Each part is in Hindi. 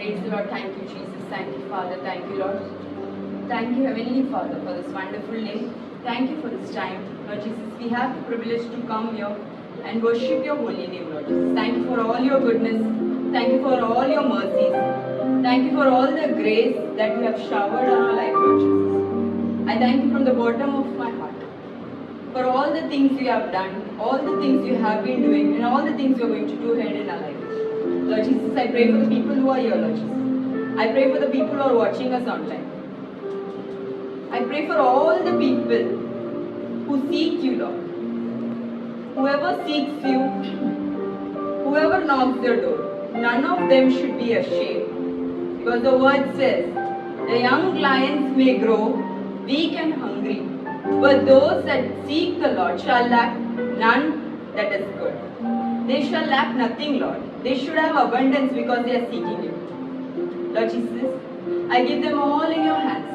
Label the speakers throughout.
Speaker 1: Praise the Lord. Thank you, Jesus. Thank you, Father. Thank you, Lord. Thank you, Heavenly Father, for this wonderful day. Thank you for this time. Lord Jesus, we have the privilege to come here and worship your holy name, Lord Jesus. Thank you for all your goodness. Thank you for all your mercies. Thank you for all the grace that you have showered on our life, Lord Jesus. I thank you from the bottom of my heart for all the things you have done, all the things you have been doing, and all the things you are going to do ahead in our life. Lord Jesus, I pray for the people who are here, Lord Jesus. I pray for the people who are watching us online. I pray for all the people who seek you, Lord. Whoever seeks you, whoever knocks their door, none of them should be ashamed. Because the word says, the young lions may grow weak and hungry, but those that seek the Lord shall lack none that is good. They shall lack nothing, Lord. They should have abundance because they are seeking you. Lord Jesus, I give them all in your hands.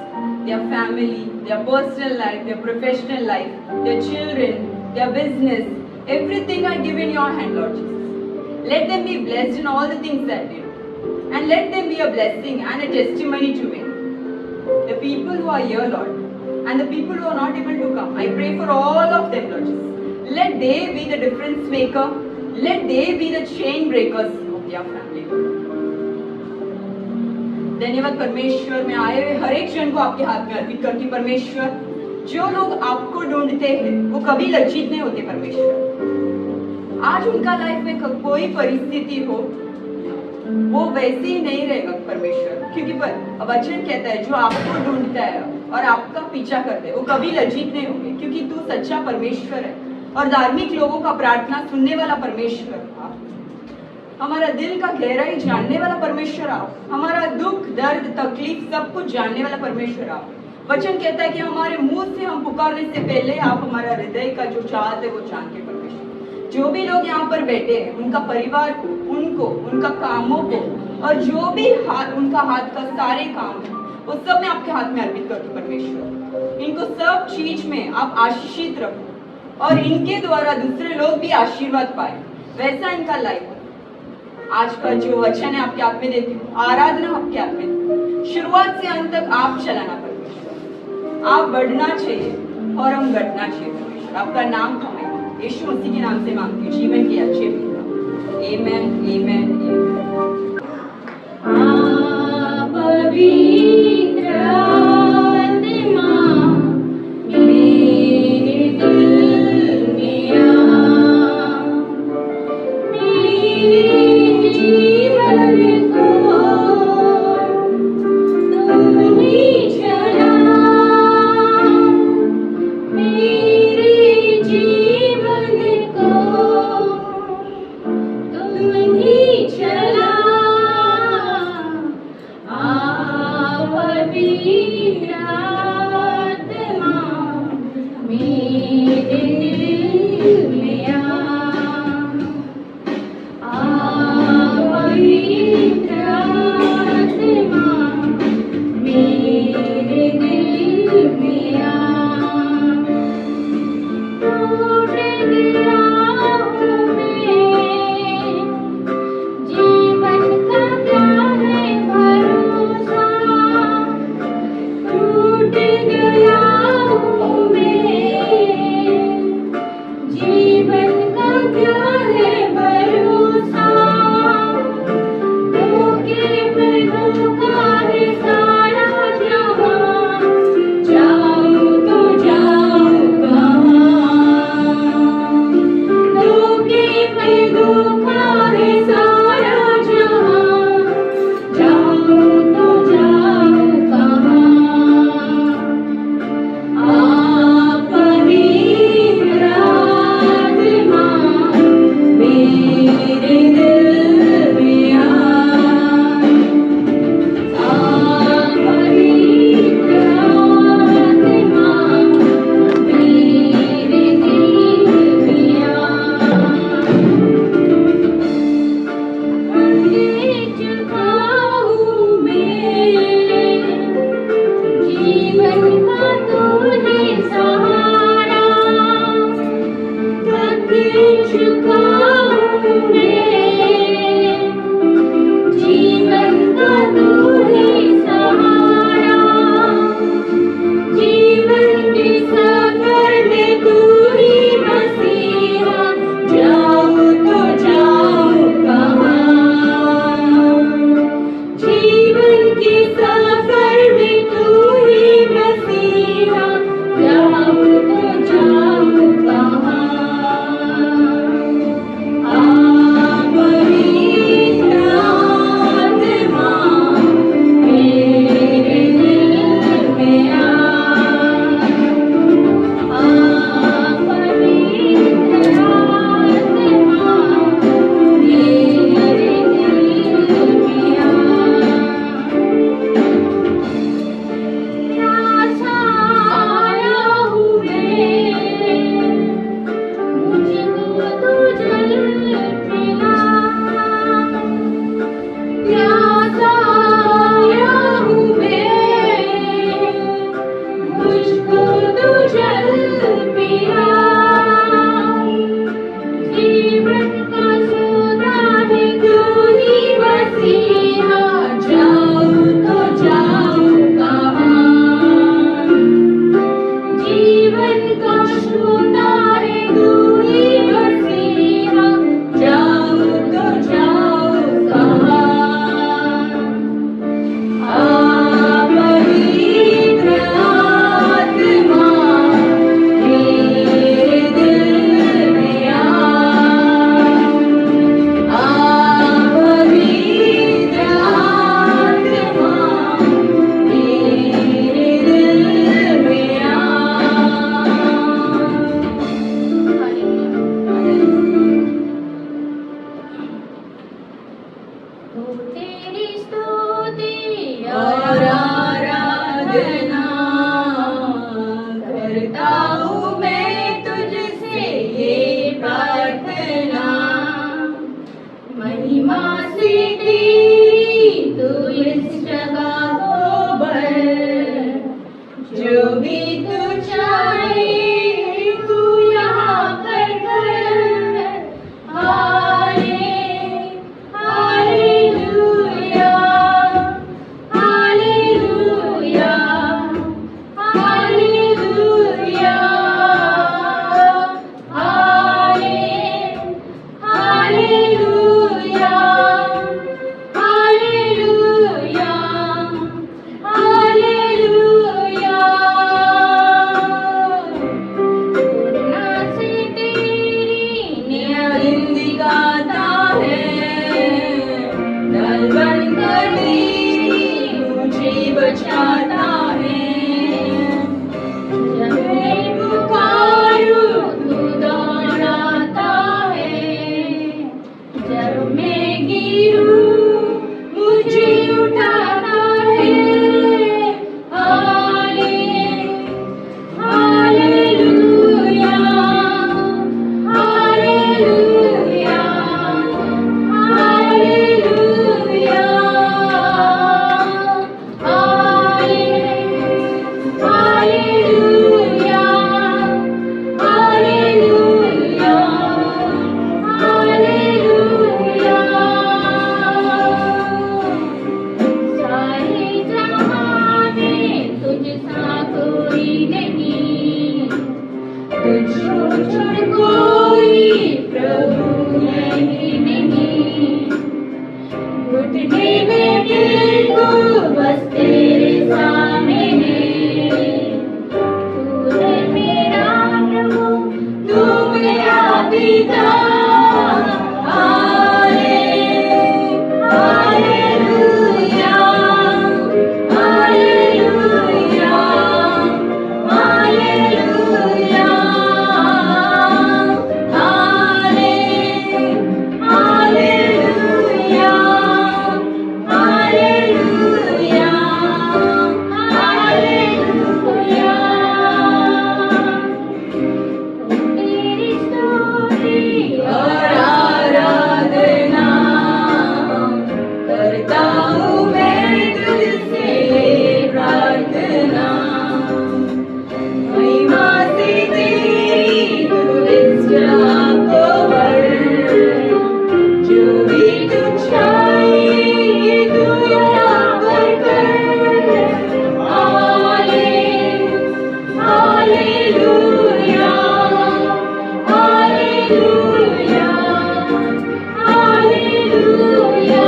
Speaker 1: Their family, their personal life, their professional life, their children, their business, everything I give in your hand, Lord Jesus. Let them be blessed in all the things that they do. And let them be a blessing and a testimony to me. The people who are here, Lord, and the people who are not able to come, I pray for all of them, Lord Jesus. Let they be the difference maker. Let they be the chain breakers of their family, Lord. धन्यवाद परमेश्वर, मैं आए हुए हर एक जन को आपके हाथ में अर्पित करती परमेश्वर। जो लोग आपको ढूंढते हैं वो कभी लज्जित नहीं होते परमेश्वर। आज उनका लाइफ में कोई परिस्थिति हो वो वैसे ही नहीं रहेगा परमेश्वर, क्योंकि वचन कहता है जो आपको ढूंढता है और आपका पीछा करता है वो कभी लज्जित नहीं होंगे, क्योंकि तू सच्चा परमेश्वर है और धार्मिक लोगों का प्रार्थना सुनने वाला परमेश्वर आप। हमारा दिल का गहराई जानने वाला परमेश्वर आप। हमारा दुख दर्द तकलीफ सब कुछ जानने वाला परमेश्वर आप। वचन कहता है कि हमारे मुंह से हम पुकारने से पहले आप हमारा हृदय का जो चाहत है वो जानते परमेश्वर। जो भी लोग यहाँ पर बैठे हैं उनका परिवार को, उनको, उनका कामों को और जो भी उनका हाथ का सारे काम है वो सब मैं आपके हाथ में अर्पित करती परमेश्वर। इनको सब चीज में आप आशीषित रखो और इनके द्वारा दूसरे लोग भी आशीर्वाद पाए, वैसा इनका लाइफ। आज का जो वचन है आपके हाथ में देती हूँ, आराधना आपके हाथ में, शुरुआत से अंत तक आप चलाना परमेश्वर। आप बढ़ना चाहिए और हम घटना चाहिए परमेश्वर। आपका नाम हमें यीशु मसीह के नाम से मांगती हूँ, जीवन के अच्छे पिता। आमेन, आमेन, आमेन। पवित्र आत्मा मेरे दिल में आ, मेरे जीवन को तुम ही चला, मेरे जीवन को तुम ही चला। मसीहा जाओ तो जाओ कहाँ, जीवन का छोटा है तू ही मसीहा जाओ तो जाओ कहाँ। पवित्र आत्मा मेरे दिल में आ, पवित्र आत्मा मेरे दिल में आ। तो तेरी स्तुति और आराधना करता हूँ मैं तुझसे ये प्रार्थना, महिमा से तेरी तू इस जगह को भर, जो भी तू चाहे तू यहाँ पर कर। Hallelujah hallelujah hallelujah hallelujah hallelujah hallelujah. पूर्णा से तेरी न्याय गाता है, दल बनकर तेरी मुझे बचाता है। जब मैं पुकारूं तू दौड़ाता है, जब मैं गिरूं मुझे उठाता है। Hallelujah hallelujah hallelujah hallelujah hallelujah hallelujah. सारे जहां में तुझसा कोई नहीं, तुझको छोड़ कोई प्रभु यही नहीं। घुटने में दिल को बस तेरे सामने, तू है मेरा प्रभु तू मेरा पिता। Hallelujah hallelujah hallelujah hallelujah hallelujah hallelujah. तेरी स्तुति और आराधना करता हूँ मैं तुझसे प्रार्थना, महिमा से तेरी तू इस जगह को भर, जो भी तू चाहे तू यहाँ पर कर। Hallelujah hallelujah hallelujah hallelujah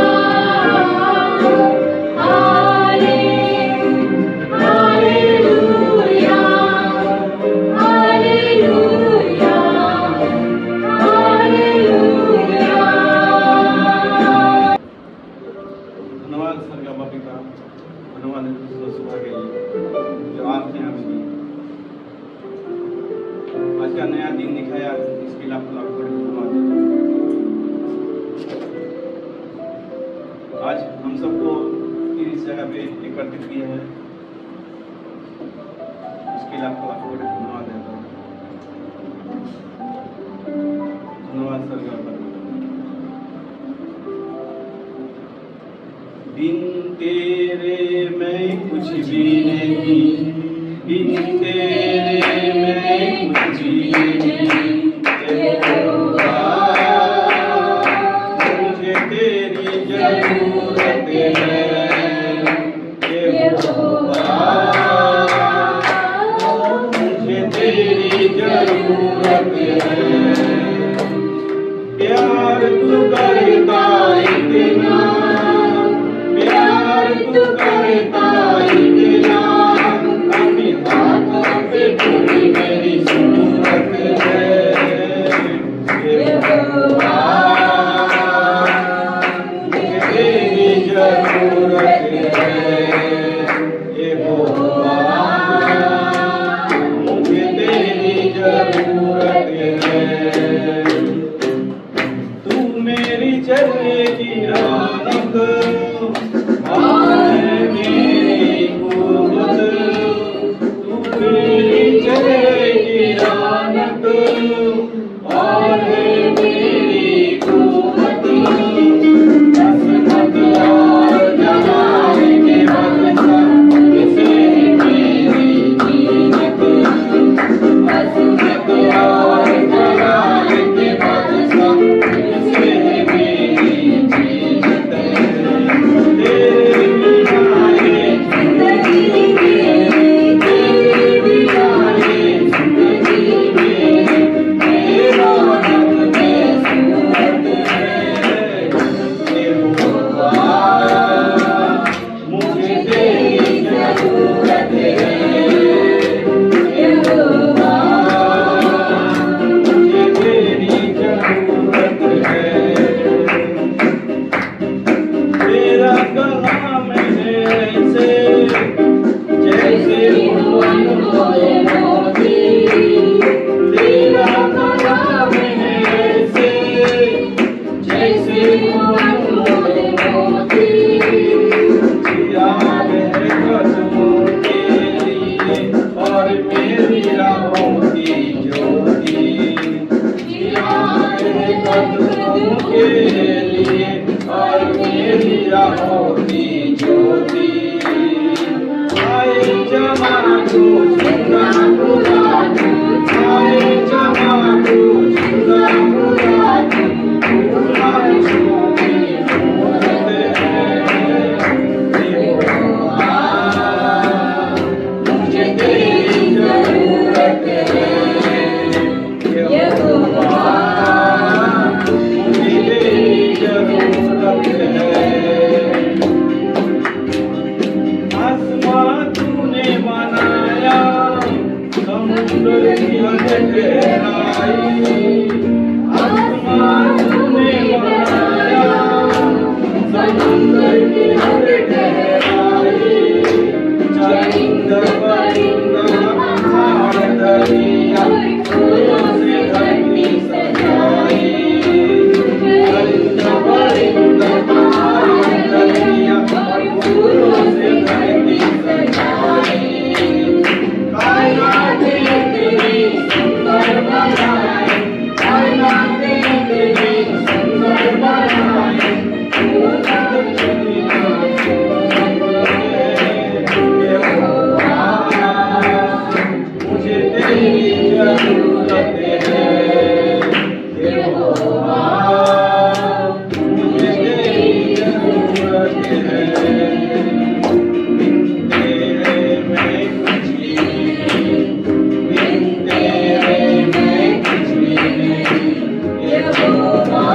Speaker 1: hallelujah hallelujah.
Speaker 2: धन्यवाद सर का पिता, धन्यवाद सुबह के लिए जो आपने हमें आज का नया दिन दिखाया, इसके लिए आपको लाख बड़े धन्यवाद। आज हम सबको इस जगह पे एकत्रित किए हैं, इसके लिए आपको लाख बड़े धन्यवाद देता हूँ। धन्यवाद सर का। बिन तेरे मैं कुछ भी नहीं, बिन तेरे मैं कुछ भी नहीं। यहोवा मुझे तेरी जरूरत रौनक और है मेरी कुवत, तू मेरी चेहरे की रौनक और है मेरी कुवत। असमत और जमाने के बदसा किसे मेरी जीनत, असमत और जमाने के बदसा किसे मेरी जीनत। तेरे बिना ये जिंदगी में, तेरे बिना ये जिंदगी में, ये रौनक में सूरत है। यहोवा, मुझे तेरी जरूरत है। यहोवा, मुझे तेरी जरूरत है। तेरा कलाम है ऐसे जैसे वो अनमोल मोती। तेरा कलाम है ऐसे जैसे वो अनमोल मोती। जियाद है कदमों के लिए और मेरी राहों की ज्योति। जियाद है कदमों के लिए और मेरी राहों की ज्योति। आए जमा को जिंदा खुदा तू, आए जमा को जिंदा खुदा तू, खुदा की मूरत है। यहोवा, मुझे तेरी जरूरत है। यहोवा, मुझे तेरी जरूरत है। आसमां तूने बनाया, समुद्र की हद गहराई। आसमां तूने बनाया, समुद्र की हद गहराई। चरिंदा परिंदा पहाड़ दरिया, फूलों से धरती सजाई। चरिंदा परिंदा पहाड़ दरिया और फूलों से धरती सजाई। कायनात इतनी सुंदर बनाई, कायनात इतनी सुंदर बनाई, तू खुद कितना सुंदर है। यहोवा, मुझे तेरी जरूरत है। यहोवा, मुझे तेरी जरूरत है। बिन तेरे मैं कुछ भी नहीं, बिन तेरे मैं कुछ भी नहीं। यहोवा,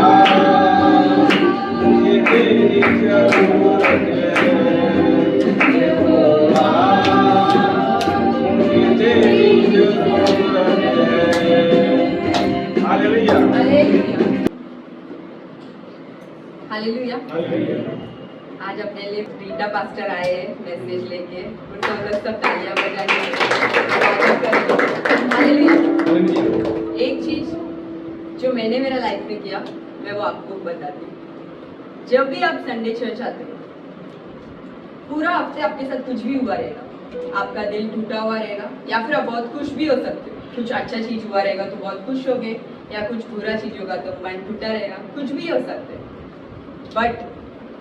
Speaker 2: मुझे तेरी जरूरत है। यहोवा, मुझे तेरी जरूरत है। Hallelujah,
Speaker 1: hallelujah.
Speaker 2: हालेलुया।
Speaker 1: आज अपने लिए रीटा पास्टर आए हैं मैसेज लेके, उनको हम लोग सब तालियां बजाएंगे। हालेलुया।
Speaker 2: हालेलुया।
Speaker 1: एक चीज जो मैंने मेरा लाइफ में किया मैं वो आपको बताती हूँ। जब भी आप संडे चर्च आते हो, पूरा हफ्ते आपके साथ कुछ भी हुआ रहेगा, आपका दिल टूटा हुआ रहेगा, या फिर आप बहुत खुश भी हो सकते हो। कुछ अच्छा चीज हुआ रहेगा तो बहुत खुश हो गए, या कुछ बुरा चीज होगा तो मन टूटा रहेगा, कुछ भी हो सकते हैं। बट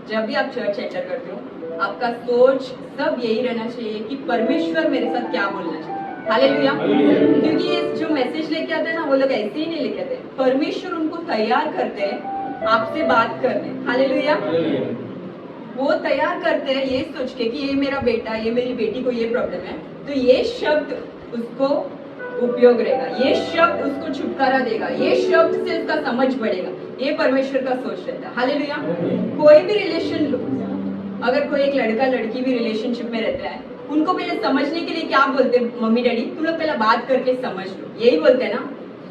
Speaker 1: जब भी आप चर्च एंटर करते हो, आपका सोच सब यही रहना चाहिए कि परमेश्वर मेरे साथ क्या बोलना चाहिए। हालेलुया। क्योंकि ये जो मैसेज लेके आते हैं ना, वो लोग ऐसे ही नहीं लेके आते, परमेश्वर उनको तैयार करते हैं आपसे बात करने। हालेलुया। वो तैयार करते हैं ये सोच के कि ये मेरा बेटा, ये मेरी बेटी को ये प्रॉब्लम है, तो ये शब्द उसको उपयोग रहेगा, ये शब्द उसको छुटकारा देगा, ये शब्द से उसका समझ बढ़ेगा। ये परमेश्वर का सोच रहता है। हालेलुया। कोई भी रिलेशन लो, अगर कोई एक लड़का लड़की भी रिलेशनशिप में रहता है, उनको पहले समझने के लिए क्या बोलते हैं मम्मी डैडी, तुम लोग पहले बात करके समझ लो, यही बोलते हैं ना।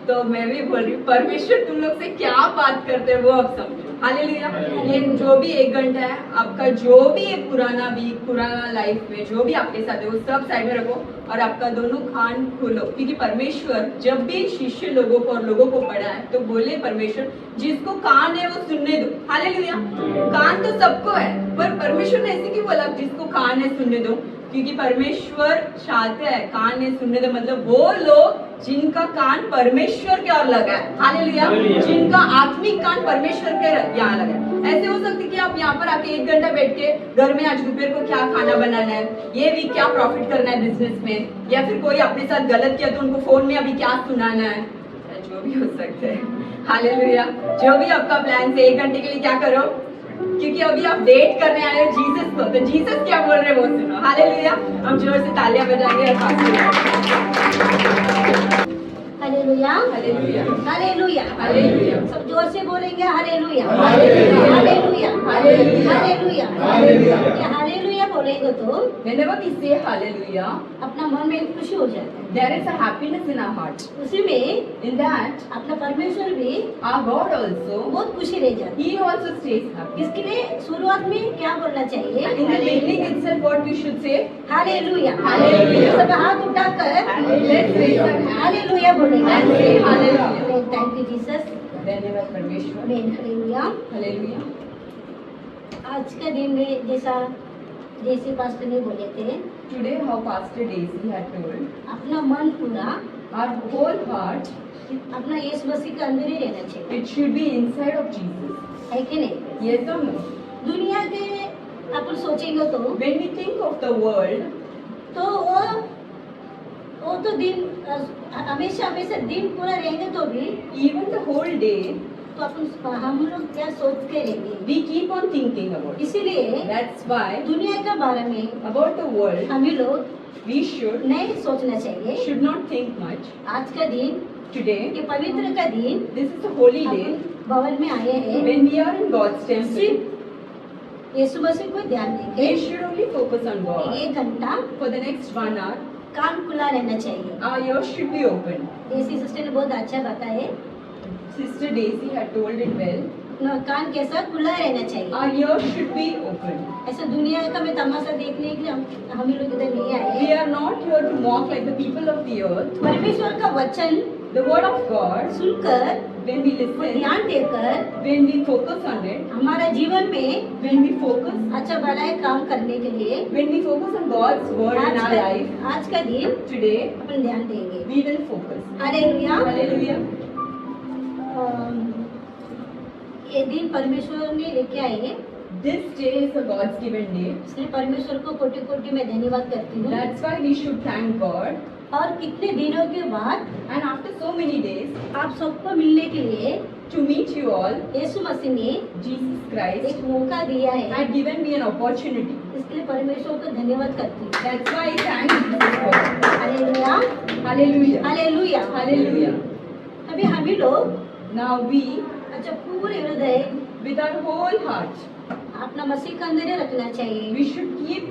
Speaker 1: तो मैं भी बोल रही हूँ, परमेश्वर तुम लोग से क्या बात करते हैं वो अब समझो। हालेलुया। ये जो भी 1 घंटा है आपका, जो भी ये पुराना वीक, पुराना लाइफ में जो भी आपके साथ है वो सब साइड में रखो और आपका दोनों कान खोलो, क्योंकि परमेश्वर जब भी शिष्य लोगों को और लोगों को पढ़ा है तो बोले परमेश्वर जिसको कान है वो सुनने दो। हालेलुया। कान तो सबको है, पर परमेश्वर ने ऐसे क्यों बोला जिसको कान है सुनने दो? क्योंकि परमेश्वर चाहते हैं कान है सुनने दो, मतलब वो लोग जिनका कान परमेश्वर के ओर लगा है। हालेलुया। जिनका आत्मिक कान परमेश्वर के यहाँ लगा है। ऐसे हो सकती कि आप यहाँ पर आके 1 घंटा बैठ के घर में आज दोपहर को क्या खाना बनाना है, ये वीक क्या प्रॉफिट करना है बिजनेस में, या फिर कोई अपने साथ गलत किया तो उनको फोन में अभी क्या सुनाना है, जो भी हो सकता है। हालेलुया। जो भी आपका प्लान है 1 घंटे के लिए क्या करो, क्योंकि अभी आप डेट करने आए हो जीसस को, तो जीसस क्या बोल रहे हैं वो सुनो। हालेलुया। हम जोर से तालियां बजाएंगे और
Speaker 3: हालेलुया
Speaker 1: हालेलुया
Speaker 3: हालेलुया
Speaker 1: हालेलुया।
Speaker 3: सब जोर से बोलेंगे hallelujah
Speaker 1: hallelujah
Speaker 3: hallelujah
Speaker 1: hallelujah
Speaker 3: hallelujah
Speaker 1: hallelujah.
Speaker 3: ये हालेलुया बोलेंगे तो
Speaker 1: Whenever we say hallelujah,
Speaker 3: अपना मन में खुशी हो जाता है।
Speaker 1: there is a happiness in our heart.
Speaker 3: उसी में
Speaker 1: In that,
Speaker 3: अपना परमेश्वर भी
Speaker 1: our God also,
Speaker 3: बहुत खुशी रह जाती
Speaker 1: He also stays happy.
Speaker 3: है। इसके लिए शुरुआत में क्या बोलना
Speaker 1: In the
Speaker 3: चाहिए?
Speaker 1: beginning itself, what we should say?
Speaker 3: Hallelujah
Speaker 1: hallelujah.
Speaker 3: सब हाथ उठाकर
Speaker 1: Let's raise our hand
Speaker 3: hallelujah बोलेंगे।
Speaker 1: and say hallelujah.
Speaker 3: Thank you Jesus.
Speaker 1: धन्यवाद परमेश्वर।
Speaker 3: आमीन हालेलुया।
Speaker 1: हालेलुया।
Speaker 3: आज का दिन में जैसे पास्टर ने बोले थे,
Speaker 1: Today, how Pastor Daisy had told,
Speaker 3: अपना मन पूरा
Speaker 1: our whole heart,
Speaker 3: अपना यीशु मसीह के अंदर ही रहना चाहिए,
Speaker 1: it should be inside of Jesus.
Speaker 3: है कि नहीं?
Speaker 1: Yes or no?
Speaker 3: दुनिया के अपन सोचेंगे तो
Speaker 1: When we think of the world,
Speaker 3: तो वो तो दिन हमेशा दिन पूरा रहेंगे तो भी
Speaker 1: even the whole day,
Speaker 3: तो अपन हम लोग क्या सोचते रहेंगे।
Speaker 1: we keep on thinking about it.
Speaker 3: इसीलिए
Speaker 1: That's why
Speaker 3: दुनिया के बारे में
Speaker 1: about the world
Speaker 3: हम लोग
Speaker 1: we should
Speaker 3: नहीं सोचना चाहिए।
Speaker 1: not think much.
Speaker 3: आज का दिन
Speaker 1: Today,
Speaker 3: ये पवित्र का दिन
Speaker 1: this is a holy day
Speaker 3: अपन भवन में आए हैं,
Speaker 1: when we are in God's temple.
Speaker 3: सिर्फ यीशु मसीह को ध्यान देंगे।
Speaker 1: We should only focus on God.
Speaker 3: 1 घंटा
Speaker 1: For the next 1 hour,
Speaker 3: कान खुला रहना चाहिए।
Speaker 1: our ears should be open.
Speaker 3: देसी सिस्टर ने बहुत अच्छा बताया,
Speaker 1: Sister Daisy had told it well.
Speaker 3: अपना कान कैसा खुला रहना चाहिए।
Speaker 1: Our ears should be open.
Speaker 3: ऐसा दुनिया का में तमाशा देखने के लिए हम लोग इधर नहीं आए
Speaker 1: We
Speaker 3: हैं।
Speaker 1: are not here to mock like the people of the earth.
Speaker 3: परमेश्वर का वचन
Speaker 1: The word of God,
Speaker 3: सुनकर
Speaker 1: when we
Speaker 3: और
Speaker 1: listen,
Speaker 3: ध्यान देकर
Speaker 1: when we focus on it,
Speaker 3: हमारा जीवन में
Speaker 1: when we focus,
Speaker 3: अच्छा भला काम करने के लिए
Speaker 1: when we focus on God's word in our life,
Speaker 3: आज का दिन
Speaker 1: today
Speaker 3: अपन ध्यान देंगे।
Speaker 1: we will focus.
Speaker 3: Hallelujah.
Speaker 1: Hallelujah.
Speaker 3: ये दिन परमेश्वर ने लेके आए,
Speaker 1: This day is a God's given day.
Speaker 3: इसलिए परमेश्वर को कोटि कोटि में धन्यवाद करती हूँ।
Speaker 1: That's why we should thank God.
Speaker 3: और कितने दिनों के बाद
Speaker 1: And after so many days,
Speaker 3: आप सबको मिलने के लिए
Speaker 1: to meet you all,
Speaker 3: यीशु मसीह ने
Speaker 1: Jesus Christ
Speaker 3: एक मौका दिया है।
Speaker 1: had given me an opportunity.
Speaker 3: इसके लिए परमेश्वर को धन्यवाद करती हूँ।
Speaker 1: That's why I thank Jesus for it.
Speaker 3: Hallelujah
Speaker 1: Hallelujah.
Speaker 3: Hallelujah.
Speaker 1: Hallelujah.
Speaker 3: अभी हम ही लोग
Speaker 1: Now we,
Speaker 3: अच्छा पूरे हृदय
Speaker 1: with our whole heart,
Speaker 3: अपना मसीह के अंदर ही रखना चाहिए
Speaker 1: we should keep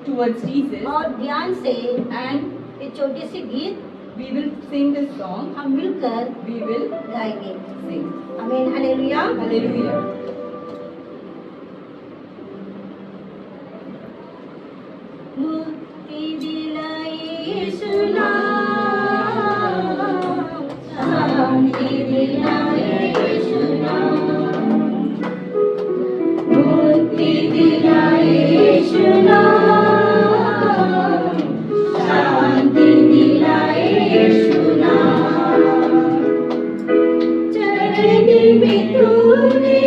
Speaker 1: towards Jesus
Speaker 3: और ध्यान से
Speaker 1: and
Speaker 3: ये छोटे से गीत
Speaker 1: we will sing this song.
Speaker 3: हम मिलकर
Speaker 1: We will
Speaker 3: गाएंगे।
Speaker 1: sing.
Speaker 3: आमीन हालेलुया।
Speaker 1: Hallelujah.
Speaker 3: मुक्ति दिलाए यीशु नाम, शांति दिलाए यीशु नाम, मुक्ति दिलाए यीशु नाम, शांति दिलाए यीशु नाम। चरण में तूने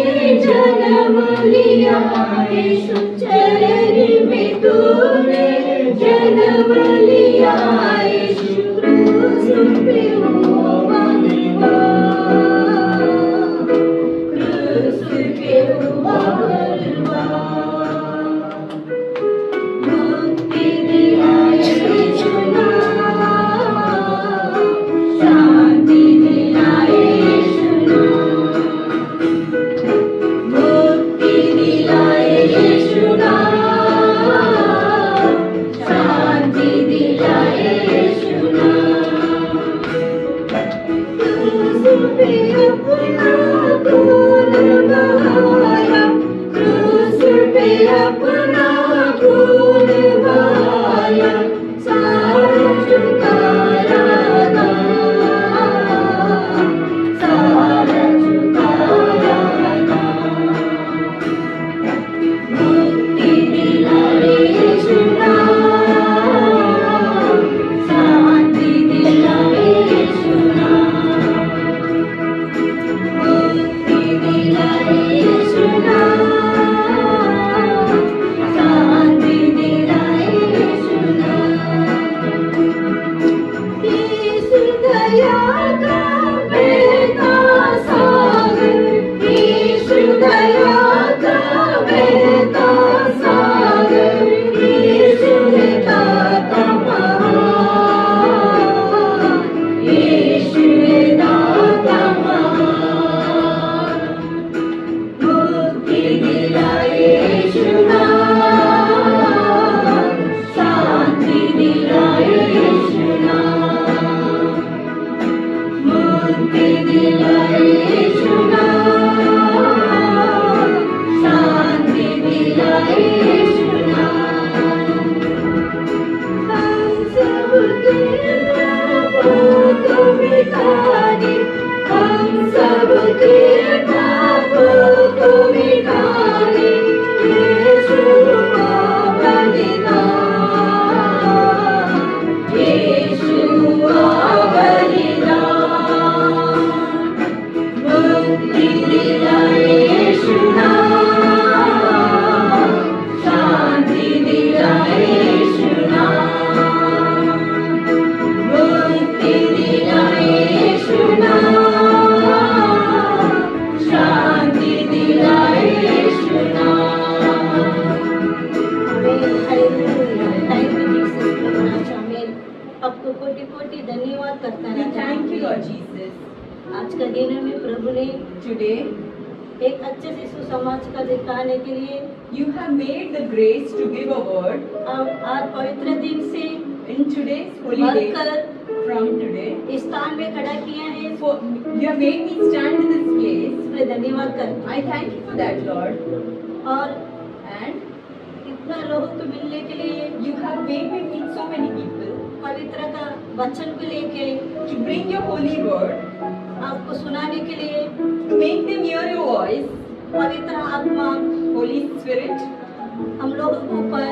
Speaker 3: यीशु नाम। हम सबके पापों को मिटाने, हम सबके पापों को मिटाने यीशु का बलिदान, यीशु का बलिदान। मुक्ति दिलाए यीशु नाम, शांति दिलाए यीशु नाम, मुक्ति दिलाए यीशु नाम, शांति दिलाए यीशु नाम। थैंक यू जीसस प्रभु। आमीन। आपको कोटि कोटि धन्यवाद करता
Speaker 1: We
Speaker 3: है।
Speaker 1: thank you, Lord Jesus.
Speaker 3: आज का दिन में प्रभु ने
Speaker 1: Today,
Speaker 3: एक अच्छे से सुसमाज का दिखाने के लिए
Speaker 1: you have made the grace to give a word
Speaker 3: आज पवित्र दिन से
Speaker 1: in today's holy day.
Speaker 3: बढ़कर
Speaker 1: From today,
Speaker 3: इस स्थान में खड़ा किया है।
Speaker 1: for you have made me stand in this place.
Speaker 3: इसलिए धन्यवाद करता
Speaker 1: I thank you for that, Lord.
Speaker 3: हूँ। और
Speaker 1: And
Speaker 3: इतना लोगों को मिलने के लिए
Speaker 1: you have made me meet so many people
Speaker 3: पवित्र का वचन को लेके
Speaker 1: to bring your holy word,
Speaker 3: आपको सुनाने के लिए
Speaker 1: to make them hear your voice.
Speaker 3: पवित्र आत्मा
Speaker 1: Holy Spirit,
Speaker 3: हम लोगों को ऊपर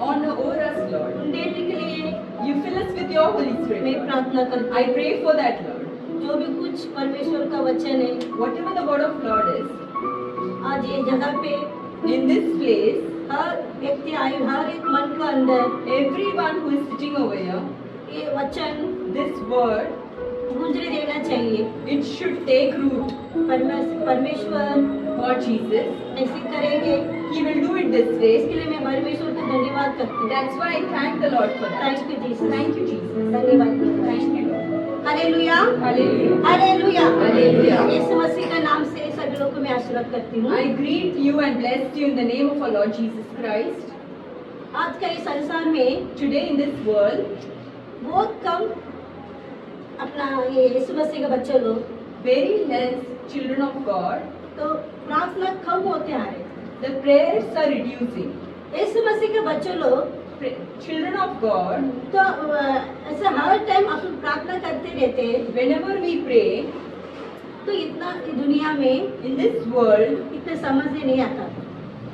Speaker 1: on over us, Lord.
Speaker 3: देने के लिए
Speaker 1: You fill us with your Holy
Speaker 3: मैं
Speaker 1: Spirit.
Speaker 3: प्रार्थना करती
Speaker 1: I pray for that, Lord.
Speaker 3: हूँ। जो भी कुछ परमेश्वर का वचन है
Speaker 1: Whatever the word of Lord is,
Speaker 3: आज ये जगह पे
Speaker 1: in this place,
Speaker 3: हर व्यक्ति आए, हर एक मन का अंदर
Speaker 1: everyone who is sitting over here,
Speaker 3: ये वचन
Speaker 1: this word,
Speaker 3: गुंजरे देना चाहिए।
Speaker 1: it should take root.
Speaker 3: परमेश्वर
Speaker 1: God Jesus,
Speaker 3: ऐसे करेंगे,
Speaker 1: He will do it this way.
Speaker 3: इसके लिए मैं परमेश्वर को धन्यवाद करती हूँ।
Speaker 1: That's why I thank the Lord for that.
Speaker 3: Thank you Jesus.
Speaker 1: Thank you, Jesus.
Speaker 3: धन्यवाद।
Speaker 1: Thank you, Lord.
Speaker 3: Hallelujah,
Speaker 1: Hallelujah.
Speaker 3: Hallelujah,
Speaker 1: hallelujah.
Speaker 3: यीशु मसीह का नाम से सभी लोगों को मैं आशीर्वाद करती हूँ।
Speaker 1: I greet you and bless you in the name of our Lord Jesus Christ.
Speaker 3: आज का इस संसार में
Speaker 1: Today in this world,
Speaker 3: बहुत कम अपना ये यीशु मसीह के बच्चे लोग
Speaker 1: very less children of God,
Speaker 3: तो प्रार्थना कम होते आ रहे।
Speaker 1: the prayers are reducing.
Speaker 3: यीशु मसीह के बच्चे लोग
Speaker 1: Children of God,
Speaker 3: तो ऐसा हर टाइम अपन प्रार्थना करते रहते हैं,
Speaker 1: whenever we pray
Speaker 3: तो इतना दुनिया में
Speaker 1: in this world,
Speaker 3: इतने समझ में नहीं आता।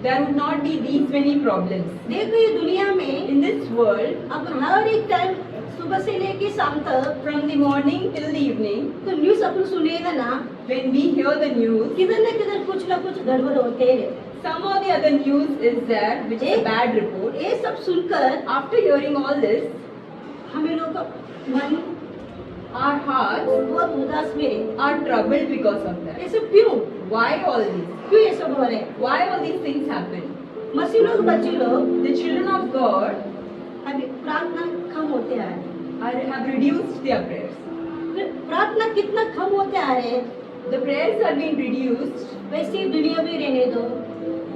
Speaker 1: there would not be these many problems.
Speaker 3: देखो ये दुनिया में
Speaker 1: In this world,
Speaker 3: अपन हर एक टाइम सुबह से लेके शाम तक
Speaker 1: from the morning till the evening,
Speaker 3: तो न्यूज अपन सुनेगा ना,
Speaker 1: when we hear the news,
Speaker 3: किधर न किधर कुछ ना कुछ गड़बड़ होते ही रहते।
Speaker 1: some or the other news is there, which is a bad report.
Speaker 3: ये सब सुनकर
Speaker 1: After hearing all this,
Speaker 3: हमें लोग का मन
Speaker 1: our hearts
Speaker 3: बहुत उदास में रहते।
Speaker 1: are troubled because of that.
Speaker 3: ये सब क्यों
Speaker 1: Why all this?
Speaker 3: क्यों ये सब हो रहे हैं?
Speaker 1: Why all these things happen?
Speaker 3: मसीह लोग बच्चे लोग
Speaker 1: The children of God
Speaker 3: अभी प्रार्थना कम होते आ रहे हैं।
Speaker 1: have reduced their prayers.
Speaker 3: प्रार्थना कितना कम होते आ रहे हैं,
Speaker 1: The prayers are being reduced.
Speaker 3: वैसे ही दुनिया में रहने दो,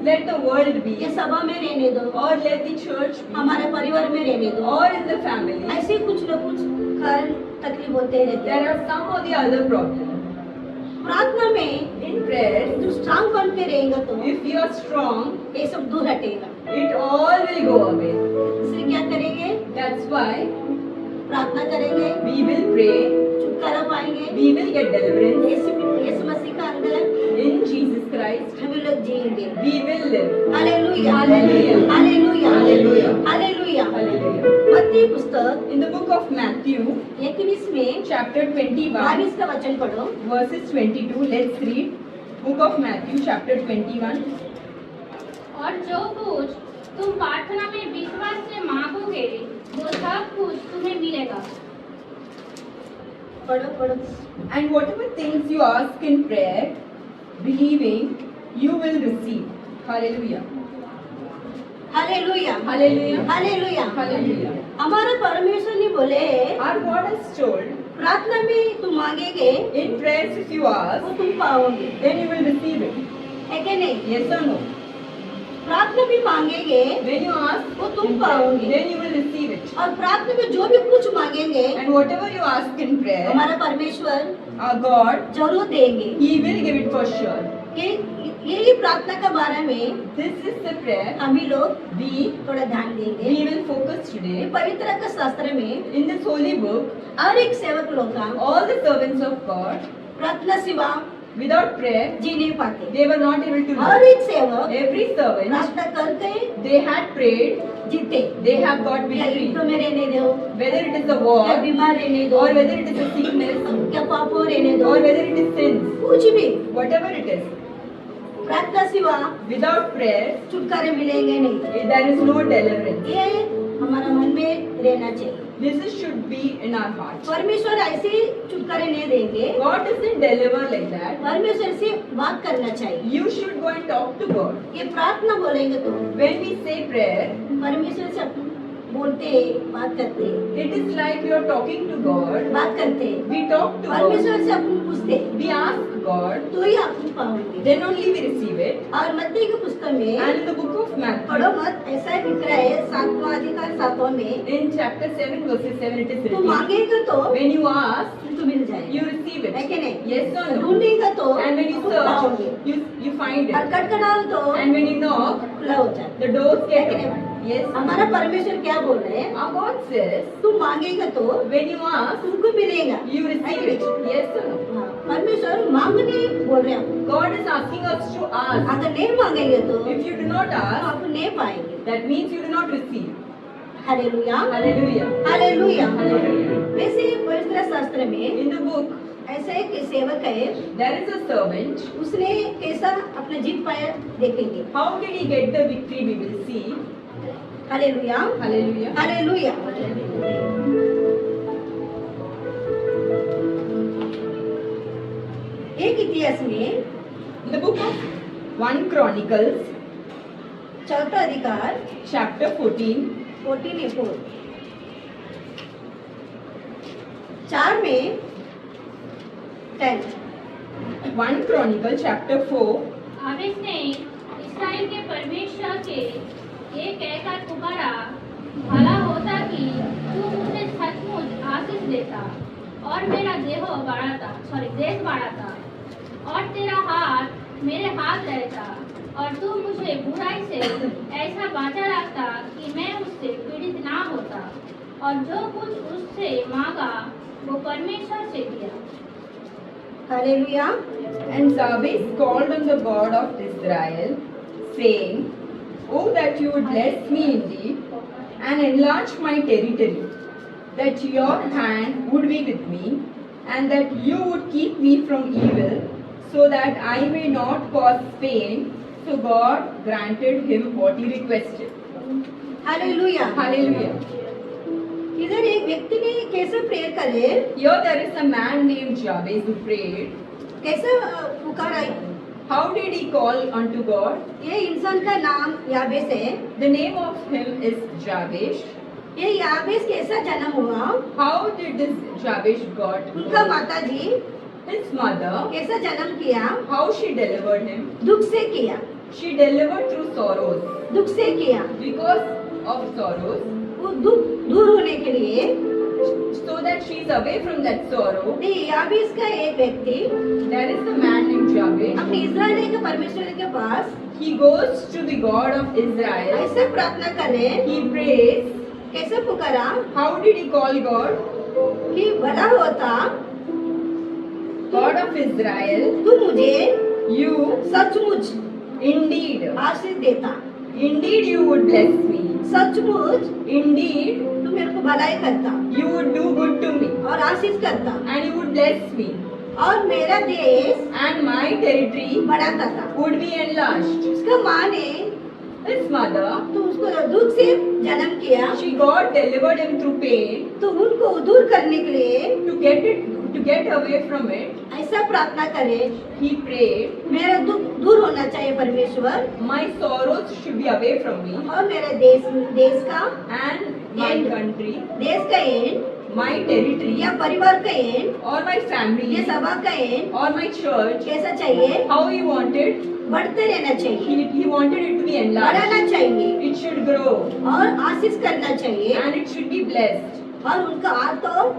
Speaker 1: Let the world
Speaker 3: ये
Speaker 1: be,
Speaker 3: सभा में रहने दो,
Speaker 1: or let the church be,
Speaker 3: हमारे परिवार में रहने दो,
Speaker 1: or in the family.
Speaker 3: ऐसे कुछ न कुछ कारण तकलीफ होते रहते
Speaker 1: There
Speaker 3: हैं।
Speaker 1: are some or the other problems.
Speaker 3: प्रार्थना में
Speaker 1: In prayers,
Speaker 3: जो स्ट्रांग बनते रहेगा तो
Speaker 1: if you are strong,
Speaker 3: ये सब दूर हटेगा।
Speaker 1: it all will go away.
Speaker 3: इसलिए क्या करेंगे?
Speaker 1: That's why
Speaker 3: प्रार्थना करेंगे,
Speaker 1: we will pray,
Speaker 3: छुटकारा पाएंगे।
Speaker 1: we will get deliverance.
Speaker 3: यीशु मसीह का अंदर
Speaker 1: In Jesus Christ,
Speaker 3: हम लोग जिएंगे।
Speaker 1: we will live.
Speaker 3: Hallelujah,
Speaker 1: Hallelujah.
Speaker 3: Hallelujah,
Speaker 1: Hallelujah.
Speaker 3: Hallelujah.
Speaker 1: Hallelujah.
Speaker 3: मत्ती पुस्तक
Speaker 1: In the book of Matthew,
Speaker 3: 21 में
Speaker 1: chapter 21,
Speaker 3: 22 का वचन पढ़ो।
Speaker 1: verses 22, let's read. Book of Matthew, chapter 21.
Speaker 4: और जो कुछ तुम प्रार्थना में विश्वास से मांगोगे वो सब कुछ तुम्हें मिलेगा।
Speaker 3: पढ़ो पढ़ो।
Speaker 1: And whatever things you ask in prayer, believing, you will receive. Hallelujah.
Speaker 3: Hallelujah,
Speaker 1: Hallelujah.
Speaker 3: Hallelujah.
Speaker 1: Hallelujah.
Speaker 3: हमारे परमेश्वर ने बोले
Speaker 1: Our God has told,
Speaker 3: प्रार्थना में तुम मांगेगे
Speaker 1: in prayers if you
Speaker 3: वो
Speaker 1: ask,
Speaker 3: तुम पाओगे,
Speaker 1: then you will receive it.
Speaker 3: है कि नहीं?
Speaker 1: Yes or no?
Speaker 3: प्रार्थना भी मांगेगे
Speaker 1: When you ask,
Speaker 3: वो तुम पाओगे,
Speaker 1: then you will receive it.
Speaker 3: और प्रार्थना में जो भी कुछ मांगेंगे
Speaker 1: And whatever you ask in prayer,
Speaker 3: हमारा परमेश्वर
Speaker 1: our God,
Speaker 3: जरूर देंगे।
Speaker 1: He will give it for sure.
Speaker 3: कि यही प्रार्थना के बारे में
Speaker 1: This is the prayer
Speaker 3: हम ही लोग
Speaker 1: we
Speaker 3: थोड़ा ध्यान देंगे।
Speaker 1: we will focus today.
Speaker 3: पवित्र का शास्त्र में
Speaker 1: In this holy book,
Speaker 3: हर एक सेवक लोग का
Speaker 1: all the servants of God,
Speaker 3: प्रार्थना सिवा
Speaker 1: without prayer,
Speaker 3: जी नहीं पाते।
Speaker 1: they were not able to
Speaker 3: her
Speaker 1: live.
Speaker 3: एक सेवक
Speaker 1: Every servant,
Speaker 3: प्रार्थना करके
Speaker 1: they had prayed,
Speaker 3: जीते।
Speaker 1: they have got
Speaker 3: क्या
Speaker 1: victory.
Speaker 3: युद्ध में रहने दो,
Speaker 1: Whether it is a
Speaker 3: क्या
Speaker 1: war,
Speaker 3: बीमार रहने दो,
Speaker 1: or whether it is a sickness,
Speaker 3: क्या पापों रहने दो,
Speaker 1: or whether it is sins,
Speaker 3: कुछ भी
Speaker 1: whatever it is,
Speaker 3: प्रार्थना सिवा
Speaker 1: without prayer,
Speaker 3: छुटकारे मिलेंगे नहीं।
Speaker 1: there is no deliverance.
Speaker 3: ये हमारा मन में रहना चाहिए।
Speaker 1: This should be in our heart.
Speaker 3: परमेश्वर ऐसे छुटकारे नहीं देंगे।
Speaker 1: God doesn't deliver like that.
Speaker 3: परमेश्वर से बात करना चाहिए।
Speaker 1: You should go and talk to God.
Speaker 3: ये प्रार्थना बोलेंगे तो
Speaker 1: When we say prayer,
Speaker 3: परमेश्वर से अपन बोलते बात करते
Speaker 1: it is like you are talking to God.
Speaker 3: बात करते
Speaker 1: We talk to God.
Speaker 3: परमेश्वर से अपन पूछते
Speaker 1: We ask God.
Speaker 3: तो ही अपन पाओगे।
Speaker 1: Then only we receive it.
Speaker 3: और मत्ती के पुस्तक में
Speaker 1: And in the book of
Speaker 3: पढ़ो
Speaker 1: Matthew,
Speaker 3: मत, ऐसा लिख रहा है 7वां अधिकार 7वां में
Speaker 1: in chapter 7, verses 7, it is
Speaker 3: तू
Speaker 1: written,
Speaker 3: मांगेगा तो
Speaker 1: when you ask,
Speaker 3: तो मिल जाएगा,
Speaker 1: you receive
Speaker 3: है
Speaker 1: it.
Speaker 3: कि नहीं?
Speaker 1: Yes or no?
Speaker 3: ढूंढेगा तो
Speaker 1: And when you
Speaker 3: तुम
Speaker 1: search,
Speaker 3: पाओगे,
Speaker 1: you find
Speaker 3: और
Speaker 1: it.
Speaker 3: खटखटाओ तो
Speaker 1: And when you knock,
Speaker 3: खुला हो जाता
Speaker 1: the doors
Speaker 3: है
Speaker 1: get
Speaker 3: कि नहीं?
Speaker 1: open. Yes.
Speaker 3: हमारा परमेश्वर क्या बोल रहे हैं?
Speaker 1: Our God says,
Speaker 3: तू मांगेगा तो
Speaker 1: when you ask,
Speaker 3: तुमको मिलेगा।
Speaker 1: you receive it. Yes or no?
Speaker 3: हाँ, परमेश्वर मांगने बोल रहे हैं।
Speaker 1: God is asking us to ask.
Speaker 3: अगर नहीं मांगेंगे तो
Speaker 1: If you do not ask,
Speaker 3: आप नहीं पाएंगे।
Speaker 1: that means you do not receive.
Speaker 3: Hallelujah,
Speaker 1: Hallelujah.
Speaker 3: Hallelujah.
Speaker 1: Hallelujah.
Speaker 3: वैसे पवित्र शास्त्र में
Speaker 1: In the book,
Speaker 3: ऐसा एक सेवक है,
Speaker 1: there is a servant.
Speaker 3: उसने कैसा अपना जीत पाया देखेंगे।
Speaker 1: How did he get the victory? We will see.
Speaker 3: Hallelujah,
Speaker 1: Hallelujah.
Speaker 3: Hallelujah. एक इतिहास में
Speaker 1: In the book of 1 Chronicles,
Speaker 3: चौथा अधिकार
Speaker 1: chapter 14,
Speaker 3: 14 4 में 10
Speaker 1: 1 Chronicle chapter 4,
Speaker 4: आवेश ने इस्राएल के परमेश्वर के ये कहकर पुकारा, भला होता कि तू मुझे सचमुच आशीष देता और मेरा देश बढ़ाता और तेरा हाथ मेरे हाथ रहता और तू मुझे बुराई से ऐसा बांधा रखता कि मैं उससे पीड़ित ना होता और जो कुछ उससे मांगा वो परमेश्वर से दिया।
Speaker 3: Hallelujah.
Speaker 1: and Jabez called on the God of Israel, saying, "Oh, that you would bless me indeed, and enlarge my territory, that your hand would be with me, and that you would keep me from evil, so that I may not cause pain." So God granted him what he requested.
Speaker 3: Hallelujah.
Speaker 1: Hallelujah.
Speaker 3: इधर एक व्यक्ति ने कैसे प्रेयर करे,
Speaker 1: Here there is a man named Jabez who prayed.
Speaker 3: कैसे पुकारा।
Speaker 1: How did he call unto God?
Speaker 3: ये इंसान का नाम याबेस है।
Speaker 1: The name of him is Jabez.
Speaker 3: ये याबेस कैसा जन्म हुआ?
Speaker 1: How did this Jabez got?
Speaker 3: उनका माता जी
Speaker 1: His mother.
Speaker 3: कैसा जन्म किया?
Speaker 1: How she delivered him?
Speaker 3: दुख से किया,
Speaker 1: She delivered through sorrows.
Speaker 3: दुख से किया।
Speaker 1: Because of sorrows,
Speaker 3: वो दुख दूर होने के लिए
Speaker 1: so that she is away from that sorrow,
Speaker 3: नहीं, याबेस का एक व्यक्ति
Speaker 1: there is a man named Jabez.
Speaker 3: अपने इस्राएल के परमेश्वर के पास
Speaker 1: He goes to the God of Israel.
Speaker 3: ऐसे प्रार्थना करे,
Speaker 1: He prays.
Speaker 3: कैसे पुकारा
Speaker 1: How did he call God?
Speaker 3: कि भला होता
Speaker 1: God of Israel,
Speaker 3: तू मुझे
Speaker 1: you
Speaker 3: सचमुच
Speaker 1: indeed,
Speaker 3: आशीष देता,
Speaker 1: indeed you would bless me.
Speaker 3: सचमुच
Speaker 1: Indeed,
Speaker 3: तू मेरे को भलाई करता
Speaker 1: you would do good to me.
Speaker 3: और आशीष करता
Speaker 1: And you would bless me.
Speaker 3: और मेरा देश
Speaker 1: And my territory
Speaker 3: बढ़ाता था।
Speaker 1: would be enlarged.
Speaker 3: उसका माँ ने
Speaker 1: His mother,
Speaker 3: तो उसको दुख से जन्म किया,
Speaker 1: she got delivered him through pain
Speaker 3: तो उनको दूर करने के लिए
Speaker 1: to get away from it.
Speaker 3: ऐसा प्रार्थना करे,
Speaker 1: He prayed,
Speaker 3: मेरा दुख दूर होना चाहिए परमेश्वर,
Speaker 1: my sorrows should be away from me,
Speaker 3: और मेरा देश का
Speaker 1: and my
Speaker 3: End.
Speaker 1: country,
Speaker 3: देश का एंड
Speaker 1: my territory,
Speaker 3: या परिवार का एंड
Speaker 1: or my
Speaker 3: या
Speaker 1: family,
Speaker 3: सभा का एंड
Speaker 1: or my church.
Speaker 3: कैसा चाहिए?
Speaker 1: How he wanted,
Speaker 3: बढ़ते रहना चाहिए,
Speaker 1: he wanted it to be enlarged.
Speaker 3: बढ़ाना चाहिए
Speaker 1: It should grow
Speaker 3: और आशीष करना चाहिए,
Speaker 1: and it should be blessed.
Speaker 3: और उनका हाथ तो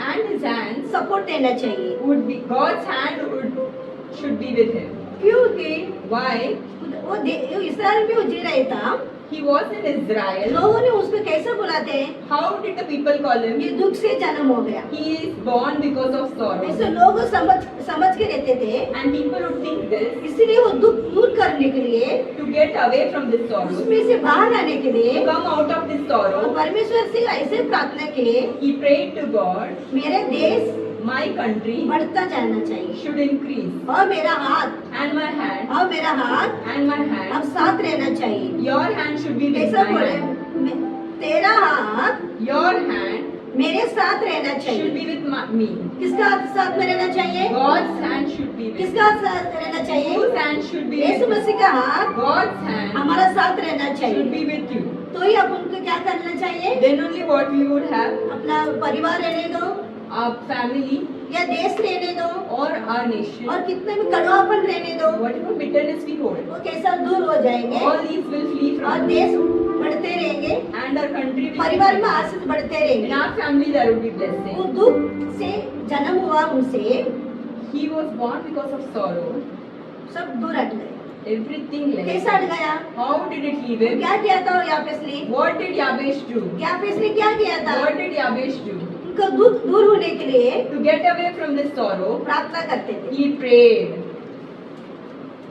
Speaker 1: And his hands
Speaker 3: सपोर्ट देना चाहिए।
Speaker 1: would be, God's hand should be with him.
Speaker 3: क्योंकि
Speaker 1: Why?
Speaker 3: वो इसराइल में वो जी रहा था,
Speaker 1: He was in Israel.
Speaker 3: लोगों ने उसको कैसे बुलाते हैं?
Speaker 1: How did the people call him?
Speaker 3: ये दुख से जन्म हो गया।
Speaker 1: He is born because of sorrow.
Speaker 3: ऐसे लोग समझ के रहते थे,
Speaker 1: And people would think this,
Speaker 3: इसलिए वो दुख दूर करने के लिए,
Speaker 1: to get away from this sorrow,
Speaker 3: उसमें से बाहर आने के लिए
Speaker 1: to come out of this
Speaker 3: और
Speaker 1: sorrow,
Speaker 3: परमेश्वर से ऐसे प्रार्थना किए,
Speaker 1: he prayed to God,
Speaker 3: मेरे देश
Speaker 1: my country
Speaker 3: बढ़ता जाना चाहिए
Speaker 1: should increase,
Speaker 3: और मेरा हाथ
Speaker 1: and my hand
Speaker 3: अब साथ रहना चाहिए।
Speaker 1: your hand should be with
Speaker 3: कैसा
Speaker 1: my
Speaker 3: बोले?
Speaker 1: hand.
Speaker 3: तेरा हाथ
Speaker 1: Your hand
Speaker 3: मेरे साथ रहना
Speaker 1: should
Speaker 3: चाहिए।
Speaker 1: be with me.
Speaker 3: किसका हाथ साथ में रहना चाहिए?
Speaker 1: God's hand should be with me.
Speaker 3: किसका हाथ साथ रहना चाहिए?
Speaker 1: Whose hand should be
Speaker 3: Yeshu
Speaker 1: with me?
Speaker 3: मसीह का हाथ
Speaker 1: God's hand
Speaker 3: हमारा साथ रहना
Speaker 1: should
Speaker 3: चाहिए।
Speaker 1: be with you.
Speaker 3: तो ही अब उनको क्या करना चाहिए?
Speaker 1: Then only what we would have,
Speaker 3: अपना परिवार रहने दो
Speaker 1: our family
Speaker 3: या देश रहने दो
Speaker 1: or our nation,
Speaker 3: और कितने भी कड़वापन रहने दो,
Speaker 1: whatever bitterness we hold,
Speaker 3: वो कैसा दूर हो जाएंगे
Speaker 1: all these will flee
Speaker 3: और
Speaker 1: from us.
Speaker 3: देश बढ़ते रहेंगे,
Speaker 1: And our country will
Speaker 3: परिवार में
Speaker 1: be
Speaker 3: आशीष बढ़ते
Speaker 1: in
Speaker 3: रहेंगे।
Speaker 1: our family there will be
Speaker 3: वो
Speaker 1: blessing.
Speaker 3: दुख से जन्म हुआ उनसे
Speaker 1: He was born because of sorrow.
Speaker 3: सब दूर हट गए।
Speaker 1: Everything left.
Speaker 3: कैसा हट गया?
Speaker 1: How did it leave him?
Speaker 3: क्या किया था यापेस ने?
Speaker 1: What did Yabesh do?
Speaker 3: यापेस ने क्या किया था?
Speaker 1: What did Yabesh do?
Speaker 3: उनको दुख दूर होने के लिए
Speaker 1: To get away from this sorrow,
Speaker 3: प्रार्थना करते थे।
Speaker 1: he prayed.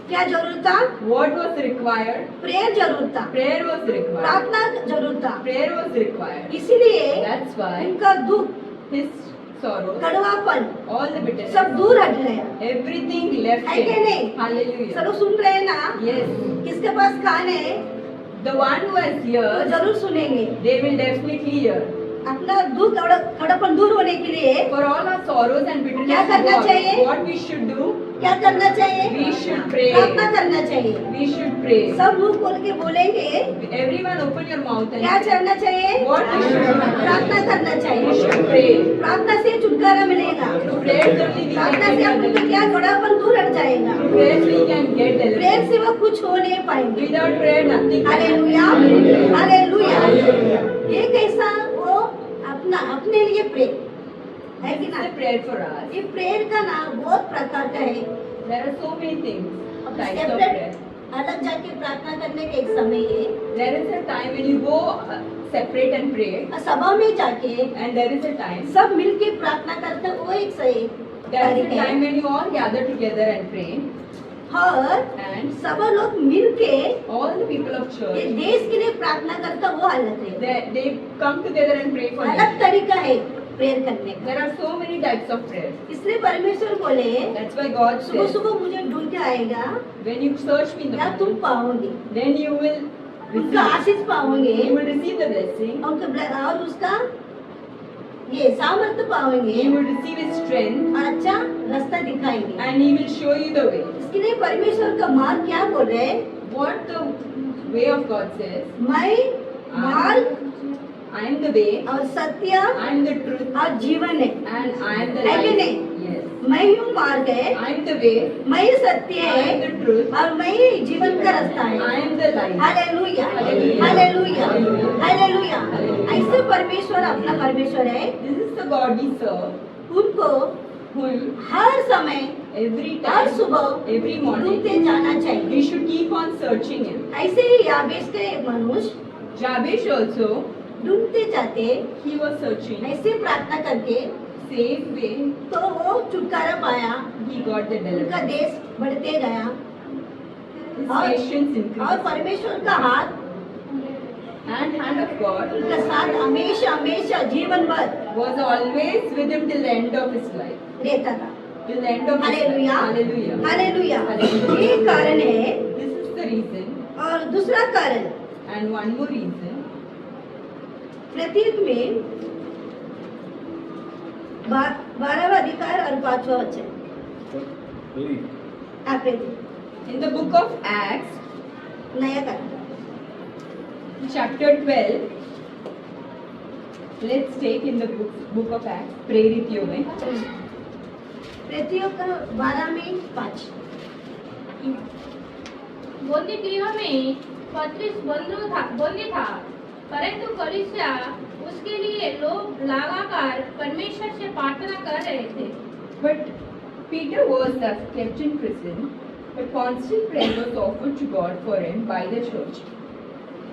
Speaker 3: क्या जरूरत था?
Speaker 1: What was required?
Speaker 3: प्रेयर जरूरत था,
Speaker 1: Prayer was required.
Speaker 3: प्रार्थना जरूरत था।
Speaker 1: Prayer was required.
Speaker 3: इसीलिए
Speaker 1: That's why
Speaker 3: उनका दुख,
Speaker 1: his sorrow,
Speaker 3: कड़वापन
Speaker 1: all the bitterness,
Speaker 3: सब दूर हट गया।
Speaker 1: everything left
Speaker 3: है कि
Speaker 1: him.
Speaker 3: नहीं?
Speaker 1: Hallelujah.
Speaker 3: सब लोग सुन रहे हैं ना?
Speaker 1: Yes.
Speaker 3: किसके पास कान है
Speaker 1: The one who has
Speaker 3: वो
Speaker 1: ears,
Speaker 3: जरूर सुनेंगे।
Speaker 1: they will definitely hear.
Speaker 3: अपना दुख कड़वापन दूर होने के लिए
Speaker 1: For all our sorrows and
Speaker 3: क्या
Speaker 1: bitterness,
Speaker 3: करना चाहिए?
Speaker 1: what we should do?
Speaker 3: क्या करना चाहिए?
Speaker 1: We should pray.
Speaker 3: प्रार्थना करना चाहिए।
Speaker 1: We should pray.
Speaker 3: सब मुंह खोल के बोलेंगे,
Speaker 1: Everyone open your mouth
Speaker 3: क्या
Speaker 1: and
Speaker 3: करना चाहिए?
Speaker 1: what we should do?
Speaker 3: प्रार्थना करना
Speaker 1: We
Speaker 3: चाहिए।
Speaker 1: should pray.
Speaker 3: प्रार्थना से छुटकारा मिलेगा।
Speaker 1: Through prayers only we
Speaker 3: प्रार्थना
Speaker 1: can
Speaker 3: से
Speaker 1: get
Speaker 3: अपन का
Speaker 1: deliverance.
Speaker 3: क्या कड़वापन दूर हट जाएगा।
Speaker 1: Through prayers we can get
Speaker 3: prayer
Speaker 1: deliverance.
Speaker 3: से वो कुछ हो नहीं पाएंगे।
Speaker 1: Without prayer nothing can
Speaker 3: hallelujah,
Speaker 1: happen.
Speaker 3: Hallelujah. ये कैसा वो अपने लिए प्रे है कि
Speaker 1: This
Speaker 3: ना?
Speaker 1: is a prayer for us.
Speaker 3: ये प्रेयर का ना बहुत प्रकार का है।
Speaker 1: There are so many things, types of
Speaker 3: separate
Speaker 1: prayer.
Speaker 3: अलग जाके प्रार्थना करने का एक समय है,
Speaker 1: There is a time when you go separate and pray,
Speaker 3: और सभा में जाके
Speaker 1: and there is a time.
Speaker 3: सब मिलके प्रार्थना करते हैं, वो एक सही
Speaker 1: There is
Speaker 3: तरीका
Speaker 1: a time
Speaker 3: है।
Speaker 1: when you all gather together and pray,
Speaker 3: और
Speaker 1: and
Speaker 3: सब लोग मिलके
Speaker 1: all the people of
Speaker 3: ये
Speaker 1: church
Speaker 3: देश के लिए प्रार्थना करता, वो अलग है,
Speaker 1: they come together and pray for
Speaker 3: अलग
Speaker 1: nation.
Speaker 3: तरीका है प्रेयर करने का।
Speaker 1: There are so many types of prayer.
Speaker 3: इसलिए परमेश्वर बोले
Speaker 1: That's why God
Speaker 3: सुबह
Speaker 1: says,
Speaker 3: सुबह मुझे ढूंढ के आएगा
Speaker 1: when you search me in the
Speaker 3: या तुम
Speaker 1: morning,
Speaker 3: पाओगे,
Speaker 1: then you will
Speaker 3: उनका
Speaker 1: receive,
Speaker 3: आशीष पाओगे
Speaker 1: you will receive the blessing,
Speaker 3: और उसका ये सामर्थ्य पाओगे
Speaker 1: you will receive His strength,
Speaker 3: और अच्छा रास्ता दिखाएंगे।
Speaker 1: and He will show you the way.
Speaker 3: इसके लिए परमेश्वर का मार्ग क्या बोल रहे हैं?
Speaker 1: What the way of God says,
Speaker 3: मैं मार्ग
Speaker 1: I am the way,
Speaker 3: और सत्य
Speaker 1: I am the truth,
Speaker 3: और जीवन है।
Speaker 1: and I am the
Speaker 3: है कि
Speaker 1: life.
Speaker 3: नहीं?
Speaker 1: Yes.
Speaker 3: मैं हूँ मार्ग है,
Speaker 1: I am the way,
Speaker 3: मैं सत्य
Speaker 1: I am
Speaker 3: है
Speaker 1: the truth,
Speaker 3: और मैं ही जीवन का रास्ता
Speaker 1: I
Speaker 3: है।
Speaker 1: am the life.
Speaker 3: Hallelujah,
Speaker 1: Hallelujah.
Speaker 3: Hallelujah, hallelujah.
Speaker 1: Hallelujah.
Speaker 3: ऐसे परमेश्वर अपना परमेश्वर है,
Speaker 1: This is the God we serve,
Speaker 3: उनको
Speaker 1: whom
Speaker 3: हर समय
Speaker 1: every
Speaker 3: हर
Speaker 1: time,
Speaker 3: सुबह
Speaker 1: every morning,
Speaker 3: ढूंढते जाना
Speaker 1: we
Speaker 3: चाहिए।
Speaker 1: should keep on searching Him.
Speaker 3: ऐसे ही याबेश के मनुष्य
Speaker 1: Jabesh also,
Speaker 3: ढूंढते जाते,
Speaker 1: he was searching.
Speaker 3: ऐसे प्रार्थना करके
Speaker 1: Same way,
Speaker 3: तो वो छुटकारा पाया,
Speaker 1: he got the
Speaker 3: उनका
Speaker 1: deliverance.
Speaker 3: देश बढ़ते गया
Speaker 1: His
Speaker 3: और
Speaker 1: patience
Speaker 3: और
Speaker 1: increased.
Speaker 3: परमेश्वर का हाथ
Speaker 1: And hand of God
Speaker 3: उनका साथ हमेशा हमेशा जीवन भर
Speaker 1: was always with him till the end of his life.
Speaker 3: रहता था।
Speaker 1: Till the end of his life.
Speaker 3: Hallelujah,
Speaker 1: Hallelujah.
Speaker 3: Hallelujah.
Speaker 1: Hallelujah.
Speaker 3: ये कारण है
Speaker 1: This is the reason.
Speaker 3: और दूसरा कारण
Speaker 1: And one more reason.
Speaker 3: प्रतीक में 12वां अधिकार और 5वां वचन
Speaker 2: Very.
Speaker 3: आपने
Speaker 1: In the book of Acts,
Speaker 3: नया कारण
Speaker 1: chapter 12, let's take in the book of Acts, प्रेरितियों में.
Speaker 3: प्रतीक 12 में 5
Speaker 4: बंदी गृह में पत्रिस बंदी था, परंतु कलीसिया उसके लिए लोग लगातार परमेश्वर से प्रार्थना कर रहे थे।
Speaker 1: But Peter was kept in prison, But constant prayer was offered to God for him by the church.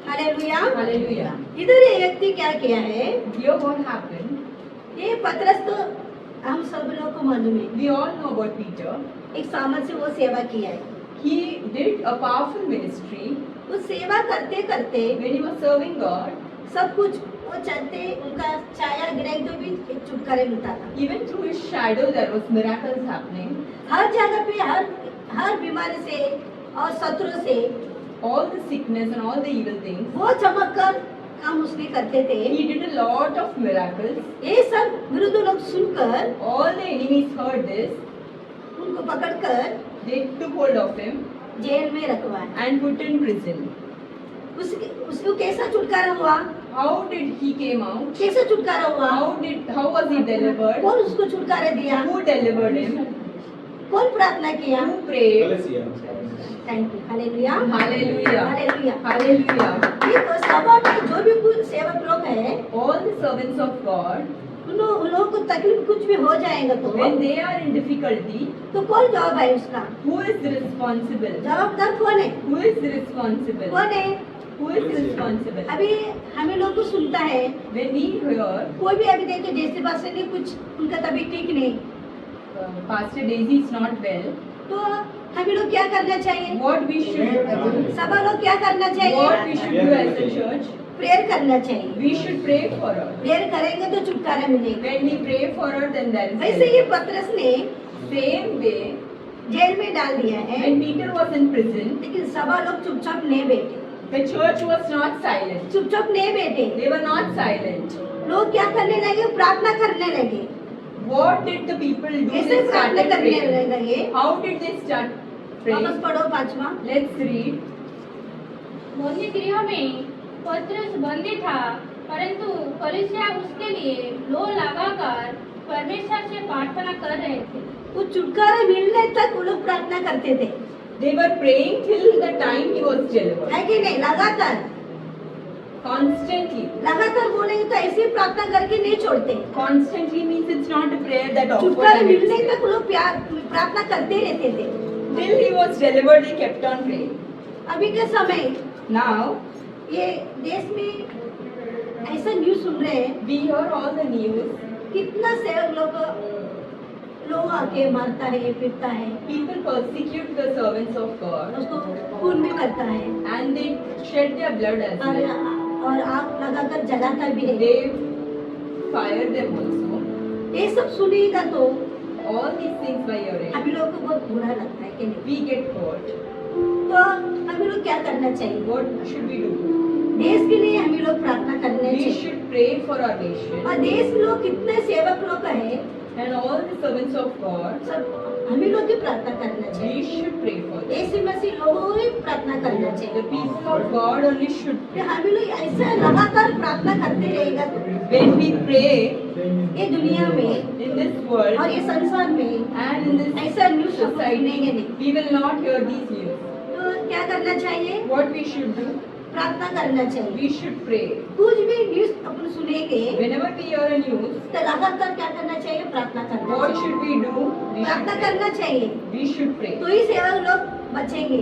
Speaker 3: Hallelujah.
Speaker 1: Hallelujah.
Speaker 3: इधर ये व्यक्ति क्या किया है?
Speaker 1: Here what happened?
Speaker 3: ये पतरस तो हम सब लोगों को मालूम है,
Speaker 1: We all know about Peter.
Speaker 3: एक सामर्थ से वो सेवा किया है।
Speaker 1: He did a powerful ministry.
Speaker 3: वो सेवा करते करते
Speaker 1: When he was serving God,
Speaker 3: सब कुछ वो चलते, उनका छाया गिराई तो भी एक छुटकारा मिलता था।
Speaker 1: even through his shadow there was miracles happening.
Speaker 3: हर जगह पे हर बीमारी से और शत्रु से
Speaker 1: All the sickness and all the evil things.
Speaker 3: वो चमक कर काम उसने करते थे।
Speaker 1: He did a lot of miracles.
Speaker 3: ये सब विरुद्ध लोग सुनकर
Speaker 1: All the enemies heard this.
Speaker 3: उनको पकड़कर
Speaker 1: They took hold of him
Speaker 3: jail में रखवाया।
Speaker 1: and put in prison.
Speaker 3: उसको कैसा छुटकारा हुआ?
Speaker 1: How did he came out?
Speaker 3: कैसा छुटकारा हुआ?
Speaker 1: How was he delivered?
Speaker 3: कौन उसको छुटकारा दिया?
Speaker 1: Who delivered him?
Speaker 3: कौन प्रार्थना किया?
Speaker 1: Who prayed?
Speaker 2: कलेसिया।
Speaker 3: Thank you. Hallelujah.
Speaker 1: Hallelujah.
Speaker 3: Hallelujah.
Speaker 1: Hallelujah.
Speaker 3: ये तो सभा में जो भी कुछ सेवक लोग हैं,
Speaker 1: All the servants of God,
Speaker 3: उन लोगों को तकलीफ कुछ भी हो जाएगा
Speaker 1: when they are in difficulty,
Speaker 3: तो कौन जवाब है उसका?
Speaker 1: who is responsible?
Speaker 3: जवाबदार कौन है?
Speaker 1: Who is responsible?
Speaker 3: कौन है?
Speaker 1: Who is responsible?
Speaker 3: अभी हमें लोग को सुनता है,
Speaker 1: When we hear
Speaker 3: कोई भी अभी देखो जैसे पास ने कुछ उनका तबीयत ठीक नहीं,
Speaker 1: Pastor Daisy is not well,
Speaker 3: तो हमें लोग क्या करना चाहिए?
Speaker 1: what we should do?
Speaker 3: सभा लोग क्या करना
Speaker 1: What
Speaker 3: चाहिए?
Speaker 1: we should do as a church?
Speaker 3: Prayer करना चाहिए।
Speaker 1: We should pray for her.
Speaker 3: Prayer करेंगे तो छुटकारा मिलेगा।
Speaker 1: When we pray for her, then there is
Speaker 3: वैसे
Speaker 1: help.
Speaker 3: ये पतरस ने
Speaker 1: Same way,
Speaker 3: जेल में डाल दिया है,
Speaker 1: when Peter was in prison,
Speaker 3: लेकिन सभा लोग चुपचाप नहीं बैठे,
Speaker 1: the church was not silent.
Speaker 3: चुपचाप नहीं बैठे।
Speaker 1: They were not silent.
Speaker 3: लोग क्या करने लगे? प्रार्थना करने लगे।
Speaker 1: What did the people do?
Speaker 3: कैसे
Speaker 1: They
Speaker 3: प्रार्थना
Speaker 1: started
Speaker 3: करने
Speaker 1: praying.
Speaker 3: लगे?
Speaker 1: How did they start
Speaker 3: वापस
Speaker 1: praying?
Speaker 3: पढ़ो 5वां।
Speaker 1: Let's read.
Speaker 4: बंदी गृह में पतरस बंदी था, परंतु कलीसिया उसके लिए लो लगाकर परमेश्वर से प्रार्थना कर रहे थे।
Speaker 3: वो छुटकारा मिलने तक वो लोग प्रार्थना करते थे,
Speaker 1: They were praying till the time he was delivered.
Speaker 3: है कि नहीं? लगातार
Speaker 1: Constantly.
Speaker 3: लगातार बोलेंगे तो ऐसे ही प्रार्थना करके नहीं छोड़ते।
Speaker 1: Constantly means it's not a prayer that offers.
Speaker 3: छुटकारा
Speaker 1: and
Speaker 3: मिलने
Speaker 1: it's-
Speaker 3: तक वो लोग प्रार्थना करते रहते थे।
Speaker 1: Till he was delivered, they kept on praying.
Speaker 3: अभी के समय
Speaker 1: Now,
Speaker 3: ये देश में ऐसा न्यूज सुन रहे हैं,
Speaker 1: we hear all the news.
Speaker 3: कितना सेवक लोग आके मारता है, पीटता है,
Speaker 1: People persecute the servants of God
Speaker 3: उसको खून भी करता है
Speaker 1: and they shed their blood as well.
Speaker 3: और आग लगाकर जलाता भी है।
Speaker 1: They fire them also.
Speaker 3: ये सब सुनेगा तो
Speaker 1: All these things by hearing,
Speaker 3: हम लोग को बहुत बुरा लगता है कि नहीं?
Speaker 1: we get hurt.
Speaker 3: तो हम लोग क्या करना चाहिए?
Speaker 1: What should we do?
Speaker 3: देश के लिए हम लोग प्रार्थना करने
Speaker 1: We
Speaker 3: चाहिए।
Speaker 1: should pray for our nation
Speaker 3: और देश में लोग कितने सेवक लोग है,
Speaker 1: and all the servants of God.
Speaker 3: सब हम लोग की प्रार्थना करना चाहिए।
Speaker 1: We should pray for them.
Speaker 3: यीशु मसीह लोगों को ही प्रार्थना करना
Speaker 1: The
Speaker 3: चाहिए।
Speaker 1: people of God only should
Speaker 3: कि
Speaker 1: pray.
Speaker 3: हम लोग ऐसा लगातार प्रार्थना करते रहेगा तो
Speaker 1: When we pray
Speaker 3: ये दुनिया में
Speaker 1: in this
Speaker 3: और
Speaker 1: world
Speaker 3: ये संसार में
Speaker 1: and in this
Speaker 3: ऐसा न्यूज सुनेंगे
Speaker 1: society,
Speaker 3: नहीं।
Speaker 1: we will not hear these news.
Speaker 3: तो क्या करना चाहिए?
Speaker 1: What we should do?
Speaker 3: प्रार्थना करना चाहिए।
Speaker 1: We should pray.
Speaker 3: कुछ भी न्यूज अपन सुनेंगे
Speaker 1: Whenever we hear a news,
Speaker 3: तो लगातार क्या करना चाहिए? प्रार्थना करना
Speaker 1: what
Speaker 3: चाहिए।
Speaker 1: should we do? We should
Speaker 3: प्रार्थना
Speaker 1: pray.
Speaker 3: करना चाहिए,
Speaker 1: We should pray.
Speaker 3: तो ही सेवक लोग बचेंगे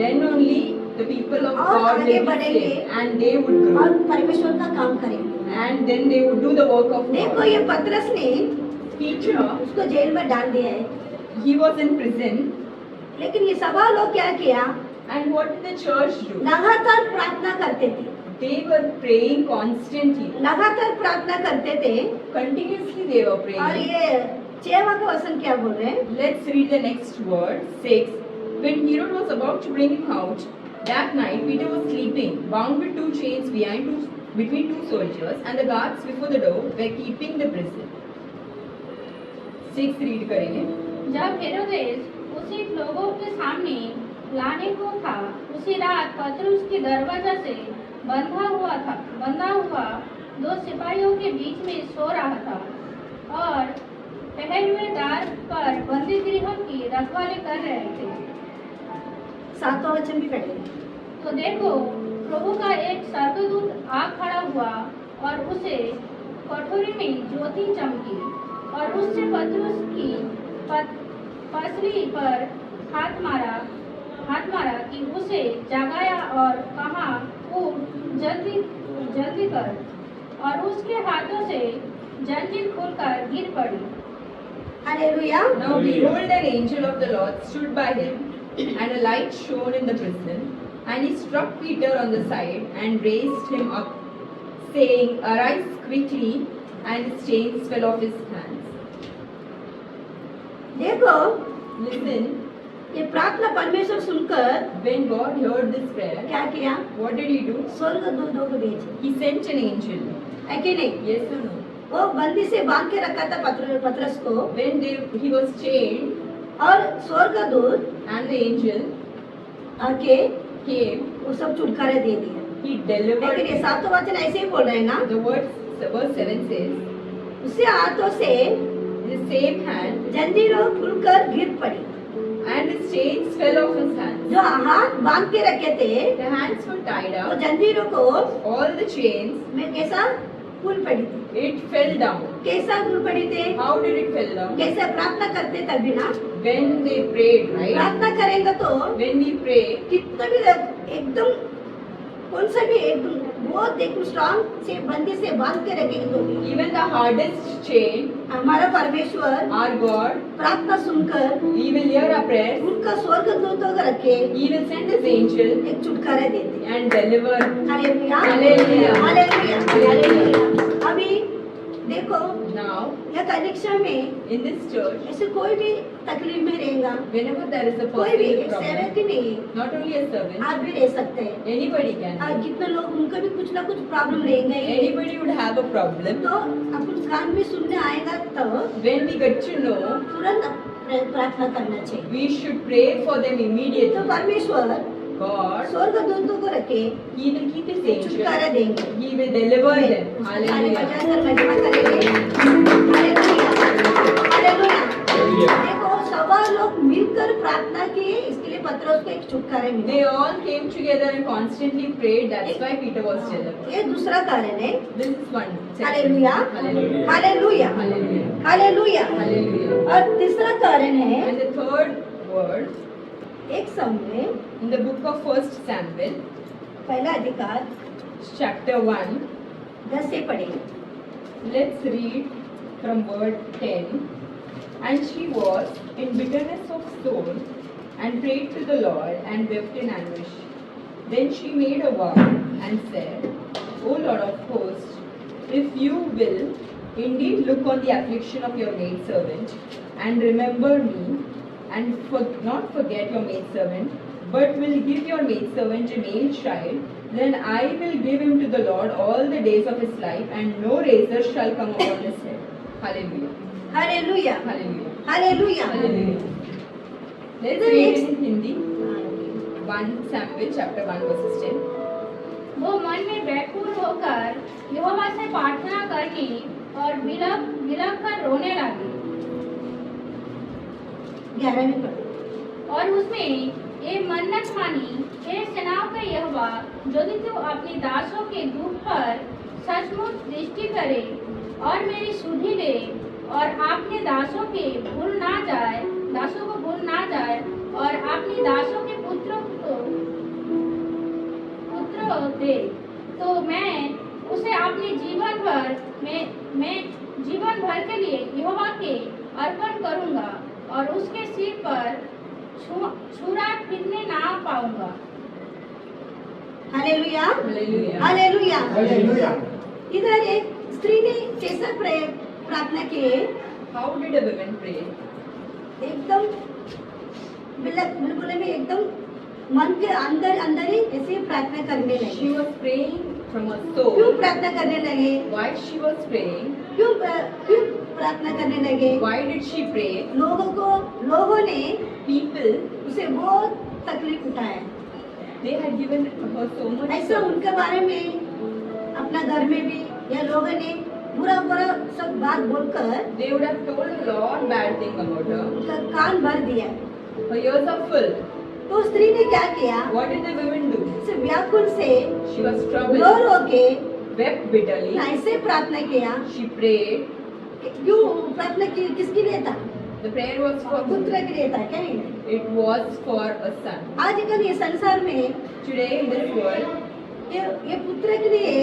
Speaker 1: Then only the people of
Speaker 3: और
Speaker 1: God
Speaker 3: आगे
Speaker 1: will be
Speaker 3: बढ़ेंगे।
Speaker 1: saved and they would
Speaker 3: और
Speaker 1: grow.
Speaker 3: परमेश्वर का काम करेंगे।
Speaker 1: And then they would do the work of
Speaker 3: देखो
Speaker 1: God.
Speaker 3: ये पतरस ने
Speaker 1: Peter,
Speaker 3: उसको जेल में डाल दिया है,
Speaker 1: he was in prison.
Speaker 3: लेकिन ये सभा लोग क्या किया?
Speaker 1: And what did the church do?
Speaker 3: लगातार प्रार्थना करते थे,
Speaker 1: They were praying constantly.
Speaker 3: लगातार प्रार्थना करते थे।
Speaker 1: Continuously they were
Speaker 3: और
Speaker 1: praying.
Speaker 3: ये 6वां का वचन क्या बोल रहे हैं?
Speaker 1: Let's read the next word, 6. When Herod was about to bring him out, that night Peter was sleeping, bound with 2 chains between 2 soldiers, and the guards before the door were keeping the prison. 6 read करेंगे.
Speaker 4: जब हेरोदेस उसी लोगों के सामने लाने को था, उसी रात पतरस की दरवाजा से बंधा हुआ 2 सिपाहियों के बीच में सो रहा था और पहरेदार पर बंदी गृह की रखवाली कर रहे थे।
Speaker 3: 7वां वचन भी पढ़ेंगे।
Speaker 4: तो देखो, प्रभु का एक स्वर्गदूत आ खड़ा हुआ और उसे कटोरी में ज्योति चमकी और उससे पतरस की पसली पर हाथ मारा कि उसे जगाया और कहा, उठ, जल्दी जल्दी कर। और उसके हाथों से जंजीर खुलकर गिर पड़ी।
Speaker 3: Hallelujah.
Speaker 1: Now behold, an angel of the Lord stood by him, and a light shone in the prison. And he struck Peter on the side and raised him up, saying, Arise quickly, and his chains fell off his hands.
Speaker 3: देखो,
Speaker 1: Listen,
Speaker 3: ये प्रार्थना परमेश्वर सुनकर
Speaker 1: when God heard this prayer,
Speaker 3: क्या किया?
Speaker 1: what did he do?
Speaker 3: स्वर्गदूतों को भेजे,
Speaker 1: He sent an angel.
Speaker 3: है कि नहीं?
Speaker 1: Yes or no?
Speaker 3: वो बंदी से बांध के रखा था पतरस को,
Speaker 1: When he was chained,
Speaker 3: और स्वर्गदूत
Speaker 1: and the angel
Speaker 3: आके
Speaker 1: came,
Speaker 3: वो सब छुटकारे दे दिया।
Speaker 1: he
Speaker 3: लेकिन
Speaker 1: delivered.
Speaker 3: ये सातों वचन ऐसे ही बोल रहे हैं ना,
Speaker 1: Verse 7 says,
Speaker 3: उससे हाथों से
Speaker 1: the same hand,
Speaker 3: जंजीरों खुलकर गिर पड़ी।
Speaker 1: and his chains fell off his hands.
Speaker 3: जो हाथ बांध के रखे थे,
Speaker 1: The hands were tied
Speaker 3: वो
Speaker 1: up,
Speaker 3: जंजीरों को
Speaker 1: all the chains,
Speaker 3: में कैसा खुल पड़ी थी?
Speaker 1: it fell down.
Speaker 3: कैसा खुल पड़ी थे?
Speaker 1: How did it fell down?
Speaker 3: कैसे प्रार्थना करते तभी ना,
Speaker 1: When they prayed, right?
Speaker 3: प्रार्थना करेंगे तो
Speaker 1: When we pray,
Speaker 3: कितना भी एकदम कौन सा भी एकदम बहुत एकदम स्ट्रांग से बंदी से बांध के रखेंगे तो भी
Speaker 1: even the hardest chain,
Speaker 3: हमारा परमेश्वर
Speaker 1: our God,
Speaker 3: प्रार्थना सुनकर
Speaker 1: He will hear our prayers,
Speaker 3: उनका स्वर्गदूतों को रखे
Speaker 1: He will send His angel
Speaker 3: एक छुटकारा देते हैं।
Speaker 1: and deliver.
Speaker 3: Hallelujah,
Speaker 1: hallelujah,
Speaker 3: hallelujah, hallelujah. अभी देखो,
Speaker 1: Now,
Speaker 3: यह कनेक्शन में
Speaker 1: in this church,
Speaker 3: ऐसे कोई भी तकलीफ में रहेगा,
Speaker 1: whenever there is a
Speaker 3: कोई भी
Speaker 1: person with problem,
Speaker 3: सेवक ही नहीं,
Speaker 1: not only a servant,
Speaker 3: आप भी रह सकते हैं।
Speaker 1: anybody can.
Speaker 3: कितने लोग उनका भी कुछ ना कुछ प्रॉब्लम रहेंगे ही।
Speaker 1: Anybody would have a problem.
Speaker 3: तो अपन कान में सुनने आएगा तो
Speaker 1: When we get to know,
Speaker 3: तुरंत प्रार्थना करना चाहिए।
Speaker 1: we should pray for them
Speaker 3: तो
Speaker 1: immediately.
Speaker 3: परमेश्वर
Speaker 1: God,
Speaker 3: स्वर्गदूतों को रखे
Speaker 1: He will keep His angel.
Speaker 3: छुटकारा देंगे।
Speaker 1: He will deliver them.
Speaker 3: ताली
Speaker 1: Hallelujah.
Speaker 3: बजाकर महिमा करेंगे। Hallelujah, hallelujah. देखो, सवा लोग मिलकर प्रार्थना किए, इसके लिए पतरस को एक छुटकारा मिला।
Speaker 1: They all came together and constantly prayed. That's why Peter was delivered.
Speaker 3: ये दूसरा कारण है।
Speaker 1: This is one.
Speaker 3: Hallelujah,
Speaker 1: Hallelujah.
Speaker 3: Hallelujah,
Speaker 1: Hallelujah.
Speaker 3: Hallelujah.
Speaker 1: Hallelujah.
Speaker 3: और तीसरा कारण है,
Speaker 1: And the third word
Speaker 3: एक समय
Speaker 1: in the book of 1 Samuel,
Speaker 3: पहला अधिकार
Speaker 1: chapter 1.
Speaker 3: 10 से पढ़ेंगे।
Speaker 1: Let's read from verse 10. And she was in bitterness of soul and prayed to the Lord and wept in anguish. Then she made a vow and said, O Lord of hosts, if you will indeed look on the affliction of your maidservant and remember me and not forget your maidservant, but will give your maidservant a male child, then I will give him to the Lord all the days of his life, and no razor shall come upon his head. Hallelujah.
Speaker 3: Hallelujah,
Speaker 1: Hallelujah.
Speaker 3: Hallelujah.
Speaker 1: Hallelujah. Let's
Speaker 3: Then
Speaker 1: read
Speaker 3: next-
Speaker 1: it in Hindi. 1 Samuel chapter 1 verses 10.
Speaker 4: वो मन में व्याकुल होकर यहोवा से प्रार्थना करने और बिलख कर रोने लगी।
Speaker 3: 11 में पढ़ो।
Speaker 4: और उसमें ये मन्नत मानी, हे सेनाओं का यहोवा, यदि तू अपने दासों के दुख पर सचमुच दृष्टि करे और मेरी सुधि ले और अपने दासों को भूल ना जाए और अपने दासों के पुत्रों दे, तो मैं उसे अपने जीवन भर के लिए यहोवा के अर्पण करूंगा और उसके सिर पर छुरा फिरने ना पाऊंगा।
Speaker 3: Hallelujah,
Speaker 1: Hallelujah.
Speaker 3: हालेलुया।
Speaker 2: हालेलुया।
Speaker 3: इधर एक स्त्री ने कैसा प्रार्थना की?
Speaker 1: How did a woman pray?
Speaker 3: एकदम बिल्कुल में एकदम मन के अंदर ही ऐसे प्रार्थना करने
Speaker 1: She
Speaker 3: लगी।
Speaker 1: was praying from her
Speaker 3: क्यों
Speaker 1: soul.
Speaker 3: प्रार्थना करने लगे?
Speaker 1: Why she was praying?
Speaker 3: क्यों प्रार्थना करने लगे?
Speaker 1: Why did she pray?
Speaker 3: लोगों ने
Speaker 1: People,
Speaker 3: उसे बहुत तकलीफ उठाया।
Speaker 1: they had given her so much.
Speaker 3: ऐसा उनके बारे में अपना घर में भी या लोगों ने बुरा सब बात बोलकर
Speaker 1: They would have told a lot bad thing about her.
Speaker 3: उनका कान भर दिया।
Speaker 1: Her ears are full.
Speaker 3: तो स्त्री ने क्या किया?
Speaker 1: What did the women do?
Speaker 3: उसे व्याकुल से
Speaker 1: She was
Speaker 3: रो
Speaker 1: troubled,
Speaker 3: रो के
Speaker 1: wept bitterly.
Speaker 3: ऐसे प्रार्थना किया।
Speaker 1: She prayed.
Speaker 3: क्यों प्रार्थना की? किसके लिए था?
Speaker 1: The prayer was for
Speaker 3: पुत्र के लिए था, क्या नहीं?
Speaker 1: it was for a son.
Speaker 3: आजकल ये संसार में
Speaker 1: Today in this world,
Speaker 3: ये पुत्र के लिए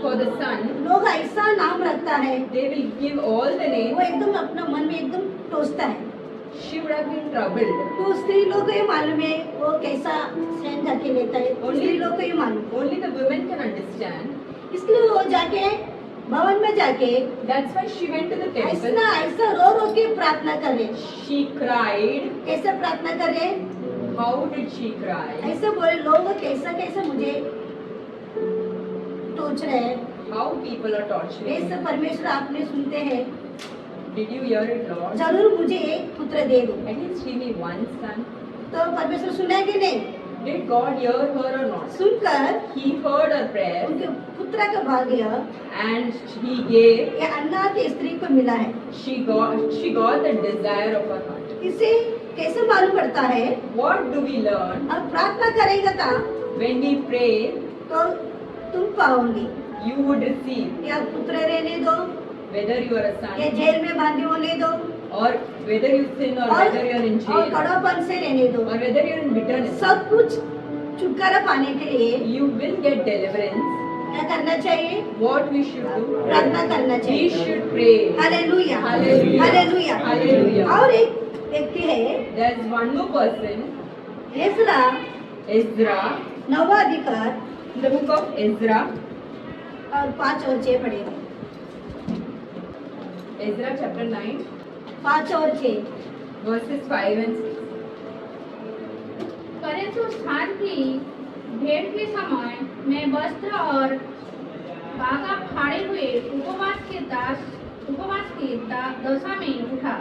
Speaker 1: for the son,
Speaker 3: लोग ऐसा नाम रखता है,
Speaker 1: they will give all the
Speaker 3: वो
Speaker 1: names.
Speaker 3: एकदम अपना मन में एकदम टोचता है।
Speaker 1: She would have been troubled.
Speaker 3: तो स्त्री लोग को ये मालूम है वो कैसा सहन करके लेता है, स्त्री लोग को ये मालूम।
Speaker 1: Only the women can understand.
Speaker 3: इसलिए वो जाके भवन में जाके
Speaker 1: That's why she went to the temple.
Speaker 3: ऐसा रो रो के प्रार्थना करे।
Speaker 1: She cried.
Speaker 3: कैसे प्रार्थना करे?
Speaker 1: How did she cry?
Speaker 3: ऐसे बोले लोग कैसा कैसा मुझे टोच रहे हैं।
Speaker 1: How people are torturing
Speaker 3: ऐसे
Speaker 1: me.
Speaker 3: परमेश्वर आपने सुनते हैं,
Speaker 1: Did you hear it, Lord?
Speaker 3: जरूर मुझे एक पुत्र दे दो।
Speaker 1: At least give me one son.
Speaker 3: तो परमेश्वर सुना कि नहीं?
Speaker 1: Did God hear her or not?
Speaker 3: सुनकर
Speaker 1: He heard her prayer
Speaker 3: उनके पुत्र का भाग्य
Speaker 1: and he gave.
Speaker 3: ये अनाथ स्त्री को मिला है।
Speaker 1: She got the desire of her heart.
Speaker 3: इसे कैसे मालूम पड़ता है?
Speaker 1: What do we learn?
Speaker 3: अब प्रार्थना करेगा था
Speaker 1: When we pray,
Speaker 3: तो तुम पाओगे।
Speaker 1: you would receive.
Speaker 3: या पुत्र रहने दो,
Speaker 1: Whether you are a
Speaker 3: या
Speaker 1: son
Speaker 3: जेल में बांधे होने दो,
Speaker 1: or whether you sin or whether you are in
Speaker 3: और
Speaker 1: jail
Speaker 3: कड़वापन से रहने दो।
Speaker 1: or whether you are in bitterness,
Speaker 3: सब कुछ छुटकारा पाने के लिए
Speaker 1: you will get deliverance.
Speaker 3: क्या करना चाहिए?
Speaker 1: What we should do?
Speaker 3: प्रार्थना करना
Speaker 1: We
Speaker 3: चाहिए।
Speaker 1: should pray.
Speaker 3: Hallelujah,
Speaker 1: Hallelujah.
Speaker 3: Hallelujah.
Speaker 1: Hallelujah.
Speaker 3: और एक व्यक्ति है
Speaker 1: There's one more person,
Speaker 3: एसरा
Speaker 1: Ezra,
Speaker 3: 9वां अधिकार
Speaker 1: the book of Ezra,
Speaker 3: और 5 और 6 पढ़ेंगे।
Speaker 1: Ezra chapter 9,
Speaker 3: 5 और 6
Speaker 1: verses 5 and 6.
Speaker 4: परंतु स्थान की भेंट के समय मैं वस्त्र और बागा फाड़े हुए उपवास की दशा में उठा,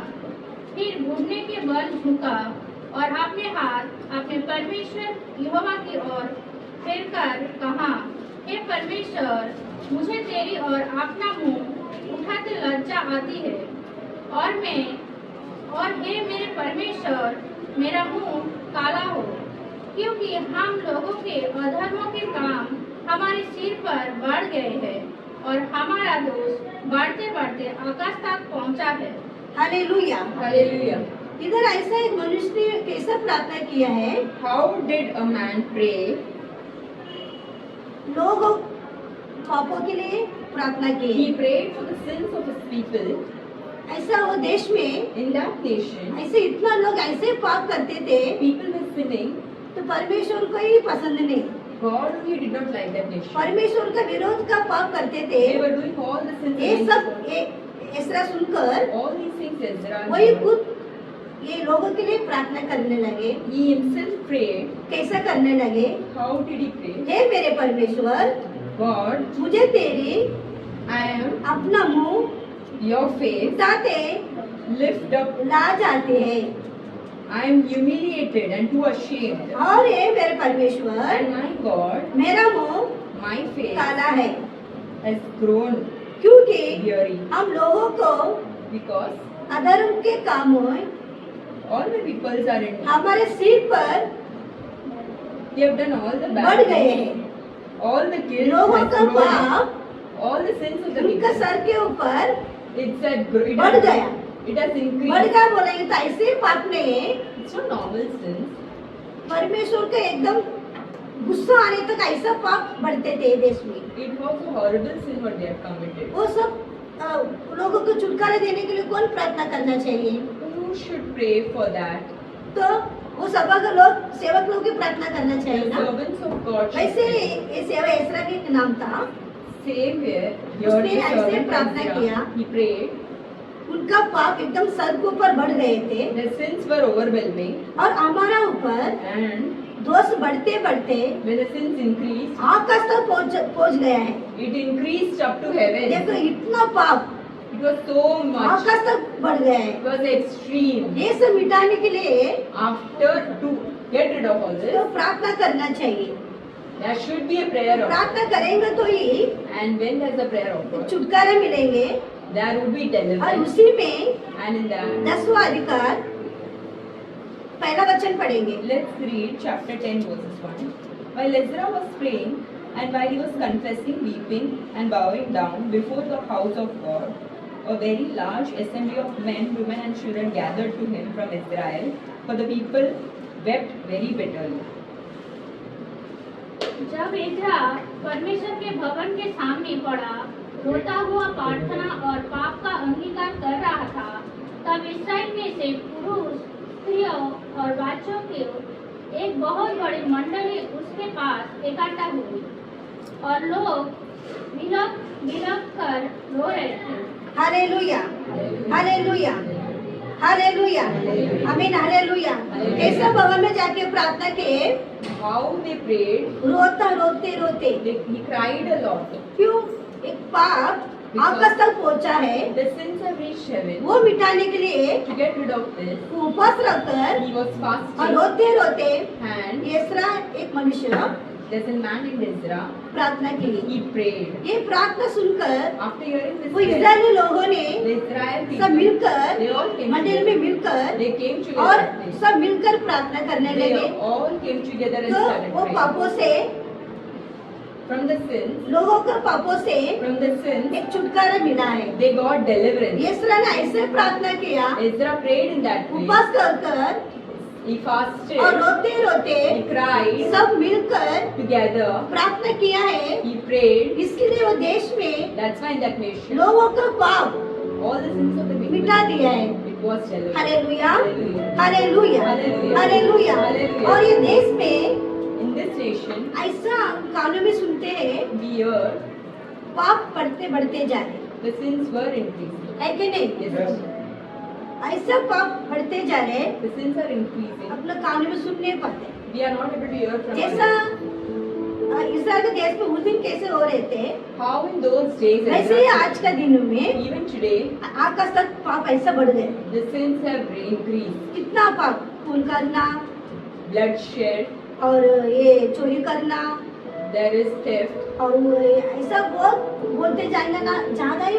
Speaker 4: फिर घुटने के बल झुका और अपने हाथ अपने परमेश्वर यहोवा की ओर फेरकर कहा, हे परमेश्वर, मुझे तेरी और अपना मुंह उठाते लज्जा आती है, और हे मेरे परमेश्वर, मेरा मुंह काला हो, क्योंकि हम लोगों के अधर्मों के काम हमारे सिर पर बढ़ गए हैं और हमारा दोष बढ़ते बढ़ते आकाश तक पहुंचा है।
Speaker 3: हालेलुया।
Speaker 1: Hallelujah.
Speaker 3: इधर ऐसा एक मनुष्य ने कैसे प्रार्थना किया है?
Speaker 1: How did a man pray?
Speaker 3: लोग पापों के लिए प्रार्थना की।
Speaker 1: He prayed for the sins of his people.
Speaker 3: ऐसा वो देश में
Speaker 1: In that nation,
Speaker 3: ऐसे इतना लोग ऐसे पाप करते थे,
Speaker 1: people were sinning.
Speaker 3: तो परमेश्वर को ही पसंद नहीं।
Speaker 1: God only did not like that nation.
Speaker 3: परमेश्वर का विरोध का पाप करते थे।
Speaker 1: They were doing all the sins.
Speaker 3: ये
Speaker 1: against
Speaker 3: सब
Speaker 1: God.
Speaker 3: ऐसा सुनकर
Speaker 1: All these things Ezra
Speaker 3: वही
Speaker 1: did.
Speaker 3: खुद ये लोगों के लिए प्रार्थना करने लगे।
Speaker 1: He himself prayed.
Speaker 3: कैसा करने लगे?
Speaker 1: How did he pray?
Speaker 3: हे मेरे परमेश्वर,
Speaker 1: God,
Speaker 3: मुझे तेरी
Speaker 1: I am
Speaker 3: अपना मुंह
Speaker 1: your face.
Speaker 3: उठाते
Speaker 1: Lift up.
Speaker 3: ला जाते हैं।
Speaker 1: I am humiliated and too ashamed.
Speaker 3: और हे मेरे परमेश्वर,
Speaker 1: And my God,
Speaker 3: मेरा मुंह
Speaker 1: my face
Speaker 3: काला है,
Speaker 1: has grown
Speaker 3: क्योंकि
Speaker 1: weary
Speaker 3: हम लोगों को
Speaker 1: because
Speaker 3: अधर्म के कामों
Speaker 1: all the peoples are in.
Speaker 3: हमारे सिर पर
Speaker 1: They have done all the
Speaker 3: बढ़
Speaker 1: bad
Speaker 3: गए
Speaker 1: things.
Speaker 3: हैं।
Speaker 1: All the guilt
Speaker 3: लोगों
Speaker 1: has
Speaker 3: का
Speaker 1: grown.
Speaker 3: पाप
Speaker 1: All the sins of the
Speaker 3: उनका
Speaker 1: people.
Speaker 3: सर के ऊपर
Speaker 1: It's at it
Speaker 3: बढ़
Speaker 1: has,
Speaker 3: गया।
Speaker 1: it has
Speaker 3: बढ़
Speaker 1: increased.
Speaker 3: गया बोलेंगे तो ऐसे पाप ने
Speaker 1: It's not normal sins.
Speaker 3: परमेश्वर का एकदम गुस्सा आने तक ऐसा पाप बढ़ते थे देश में।
Speaker 1: It was a horrible sin what they have committed.
Speaker 3: वो सब लोगों को छुटकारा देने के लिए कौन प्रार्थना करना चाहिए?
Speaker 1: Who should pray for that?
Speaker 3: तो वो सभा के लोग, सेवक लोग की प्रार्थना करना
Speaker 1: The
Speaker 3: चाहिए ना।
Speaker 1: servants of God should
Speaker 3: वैसे
Speaker 1: pray.
Speaker 3: ये सेवा एसरा के नाम था।
Speaker 1: Same here. Here
Speaker 3: उसने
Speaker 1: the
Speaker 3: ऐसे
Speaker 1: servant
Speaker 3: प्रार्थना
Speaker 1: Ezra,
Speaker 3: किया।
Speaker 1: he prayed.
Speaker 3: उनका पाप एकदम सर के ऊपर बढ़ गए थे
Speaker 1: The sins were overwhelming,
Speaker 3: और हमारा ऊपर
Speaker 1: and
Speaker 3: दोष बढ़ते बढ़ते
Speaker 1: when the sins increased,
Speaker 3: आकाश तक पहुंच गया है।
Speaker 1: it increased up to heaven.
Speaker 3: देखो इतना पाप
Speaker 1: It was so much.
Speaker 3: आकाश तक बढ़ गया है।
Speaker 1: It was extreme.
Speaker 3: ये सब मिटाने के लिए
Speaker 1: After to get rid of all
Speaker 3: तो
Speaker 1: this,
Speaker 3: प्रार्थना करना चाहिए।
Speaker 1: there should be a prayer of God.
Speaker 3: प्रार्थना करेंगे तो ही
Speaker 1: And when there's a prayer of God,
Speaker 3: छुटकारा मिलेंगे।
Speaker 1: there would be
Speaker 3: और
Speaker 1: deliverance.
Speaker 3: उसी में
Speaker 1: And in that,
Speaker 3: 10वां अधिकार पहला वचन पढ़ेंगे।
Speaker 1: let's read chapter 10 verses 1. While Ezra was praying and while he was confessing, weeping and bowing down before the house of God, a very large assembly of men, women and children gathered to him from Israel for the people wept very bitterly.
Speaker 4: जब एजरा परमेश्वर के भवन के सामने पड़ा, रोता हुआ प्रार्थना और पाप का अंगीकार कर रहा था, तब इस्राएल में से पुरुष, स्त्रियों और बच्चों की एक बहुत बड़ी मंडली उसके पास इकट्ठा हुई और लोग बिलख बिलख कर रो रहे थे।
Speaker 3: हालेलुया, हालेलुया, हालेलुया, आमीन, हालेलुया। कैसा भवन में जाके प्रार्थना किए?
Speaker 1: How they prayed,
Speaker 3: रोता रोते रोते।
Speaker 1: he cried a lot.
Speaker 3: क्यों? एक पाप आकाश तक पहुंचा है,
Speaker 1: The sins have reached heaven.
Speaker 3: वो मिटाने के लिए
Speaker 1: To get rid of this,
Speaker 3: वो उपवास रखकर
Speaker 1: he was
Speaker 3: और
Speaker 1: fasting.
Speaker 3: रोते रोते
Speaker 1: And
Speaker 3: एसरा एक मनुष्य
Speaker 1: there's a man in Ezra.
Speaker 3: प्रार्थना की।
Speaker 1: He prayed.
Speaker 3: ये प्रार्थना सुनकर
Speaker 1: After hearing this,
Speaker 3: वो इस्राएली लोगों ने
Speaker 1: the Israel
Speaker 3: सब
Speaker 1: people,
Speaker 3: मिलकर
Speaker 1: they all came
Speaker 3: मंदिर में
Speaker 1: together.
Speaker 3: मिलकर
Speaker 1: They came
Speaker 3: और
Speaker 1: together.
Speaker 3: सब मिलकर प्रार्थना करने
Speaker 1: They
Speaker 3: लगे।
Speaker 1: all came together and
Speaker 3: तो
Speaker 1: started
Speaker 3: वो
Speaker 1: praying.
Speaker 3: पापों से,
Speaker 1: From the sins,
Speaker 3: लोगों को पापों से
Speaker 1: from the sins,
Speaker 3: एक छुटकारा मिला है।
Speaker 1: they got deliverance.
Speaker 3: एसरा ने ऐसे प्रार्थना किया,
Speaker 1: Ezra prayed in that way.
Speaker 3: उपवास कर कर
Speaker 1: He fasted.
Speaker 3: और रोते रोते
Speaker 1: He cried
Speaker 3: सब मिलकर
Speaker 1: together.
Speaker 3: प्रार्थना किया है।
Speaker 1: He prayed.
Speaker 3: इसके लिए वो देश में
Speaker 1: That's why in that nation,
Speaker 3: लोगों का पाप
Speaker 1: all the sins of the people,
Speaker 3: मिटा दिया है।
Speaker 1: it was delivered.
Speaker 3: Hallelujah,
Speaker 1: Hallelujah.
Speaker 3: Hallelujah,
Speaker 1: hallelujah.
Speaker 3: Hallelujah.
Speaker 1: Hallelujah.
Speaker 3: और ये देश में
Speaker 1: In this nation,
Speaker 3: ऐसा कानों में सुनते हैं,
Speaker 1: we heard
Speaker 3: पाप बढ़ते बढ़ते जा रहे,
Speaker 1: the sins were increasing.
Speaker 3: है कि नहीं?
Speaker 1: Yes.
Speaker 3: ऐसा पाप बढ़ते जा रहे,
Speaker 1: The sins are increasing.
Speaker 3: अपने कानों में सुन नहीं पाते।
Speaker 1: We are not able to hear from
Speaker 3: जैसा
Speaker 1: others.
Speaker 3: इस्राएल के देश में उस दिन कैसे हो रहे थे,
Speaker 1: How in those days,
Speaker 3: वैसे ही आज का दिनों में
Speaker 1: even today,
Speaker 3: आकाश तक पाप ऐसा बढ़ गए।
Speaker 1: the sins have increased.
Speaker 3: कितना पाप, खून करना
Speaker 1: Bloodshed,
Speaker 3: और ये चोरी करना
Speaker 1: there is theft.
Speaker 3: और वो ऐसा बहुत बोलते जाएंगे ना, ज्यादा ही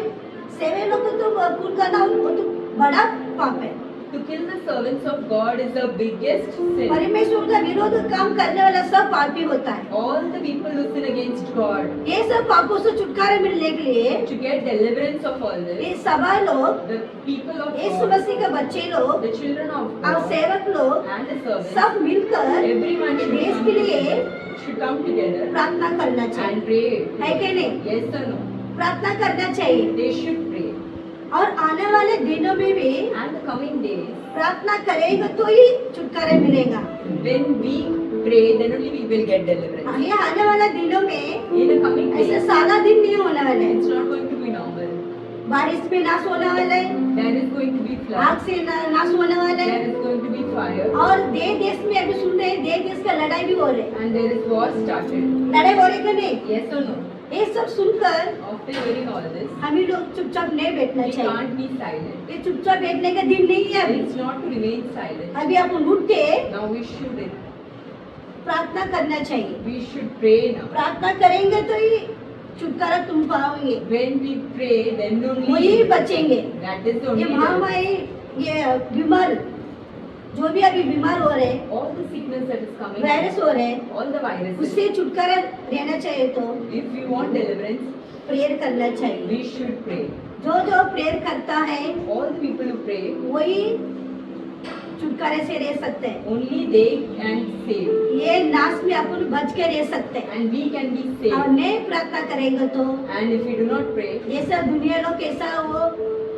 Speaker 3: सेवे लोग को तो खून करना वो तो बड़ा पाप है।
Speaker 1: To kill the servants of God is the biggest sin.
Speaker 3: परमेश्वर का विरोध काम करने वाला सब पापी होता है।
Speaker 1: All the people who sin against God,
Speaker 3: ये सब पापों से छुटकारा मिलने के लिए
Speaker 1: to get deliverance of all
Speaker 3: ये
Speaker 1: this,
Speaker 3: सभा लोग,
Speaker 1: the people of
Speaker 3: Yeshu
Speaker 1: God,
Speaker 3: मसीह के बच्चे लोग
Speaker 1: the children of
Speaker 3: और
Speaker 1: God,
Speaker 3: सेवक लोग
Speaker 1: and the servants,
Speaker 3: सब मिलकर
Speaker 1: everyone should
Speaker 3: देश के लिए
Speaker 1: should come together
Speaker 3: प्रार्थना करना चाहिए,
Speaker 1: and pray.
Speaker 3: है कि नहीं?
Speaker 1: Yes or no?
Speaker 3: प्रार्थना करना चाहिए।
Speaker 1: They should pray.
Speaker 3: और आने वाले दिनों में भी
Speaker 1: And the coming days,
Speaker 3: प्रार्थना करेगा तो ही छुटकारा मिलेगा।
Speaker 1: when we pray, then only we will get deliverance.
Speaker 3: ये आने वाले दिनों में
Speaker 1: In the coming
Speaker 3: ऐसे
Speaker 1: days,
Speaker 3: सारा दिन नहीं होने वाले हैं।
Speaker 1: it's not going to be normal.
Speaker 3: बारिश में नाश होने वाले हैं,
Speaker 1: There is going to be
Speaker 3: आग
Speaker 1: flood.
Speaker 3: से नाश होने वाले
Speaker 1: There
Speaker 3: हैं।
Speaker 1: is going to be fire.
Speaker 3: और देश में अभी सुन रहे हैं, देश का लड़ाई भी हो रही है।
Speaker 1: And there is war started.
Speaker 3: लड़ाई हो रही कि नहीं?
Speaker 1: Yes or no?
Speaker 3: ये सब सुनकर
Speaker 1: After hearing all this,
Speaker 3: हम ही लोग चुपचाप नहीं बैठना
Speaker 1: we
Speaker 3: चाहिए।
Speaker 1: can't be silent.
Speaker 3: ये चुपचाप बैठने का दिन नहीं है अभी।
Speaker 1: It's not to remain silent.
Speaker 3: अभी आप उठ के
Speaker 1: Now we should
Speaker 3: प्रार्थना करना चाहिए।
Speaker 1: we should pray now.
Speaker 3: प्रार्थना करेंगे तो ही छुटकारा तुम पाओगे,
Speaker 1: When we pray, then
Speaker 3: वही
Speaker 1: only
Speaker 3: बचेंगे।
Speaker 1: that is the only
Speaker 3: ये
Speaker 1: way.
Speaker 3: महामारी, ये बीमार, जो भी अभी बीमार हो रहे हैं,
Speaker 1: All the sickness that is coming,
Speaker 3: virus हो रहे हैं,
Speaker 1: all the viruses.
Speaker 3: उससे छुटकारा रहना चाहिए तो
Speaker 1: If we want deliverance,
Speaker 3: prayer करना चाहिए।
Speaker 1: we should pray.
Speaker 3: जो जो प्रेयर करता है
Speaker 1: All the people who pray,
Speaker 3: वही छुटकारे से रह सकते हैं।
Speaker 1: only they can save.
Speaker 3: ये नाश में अपन बच के रह सकते हैं।
Speaker 1: And we can be
Speaker 3: और
Speaker 1: saved.
Speaker 3: नहीं प्रार्थना करेंगे तो
Speaker 1: And if we do not pray,
Speaker 3: ये सब दुनिया लोग कैसा वो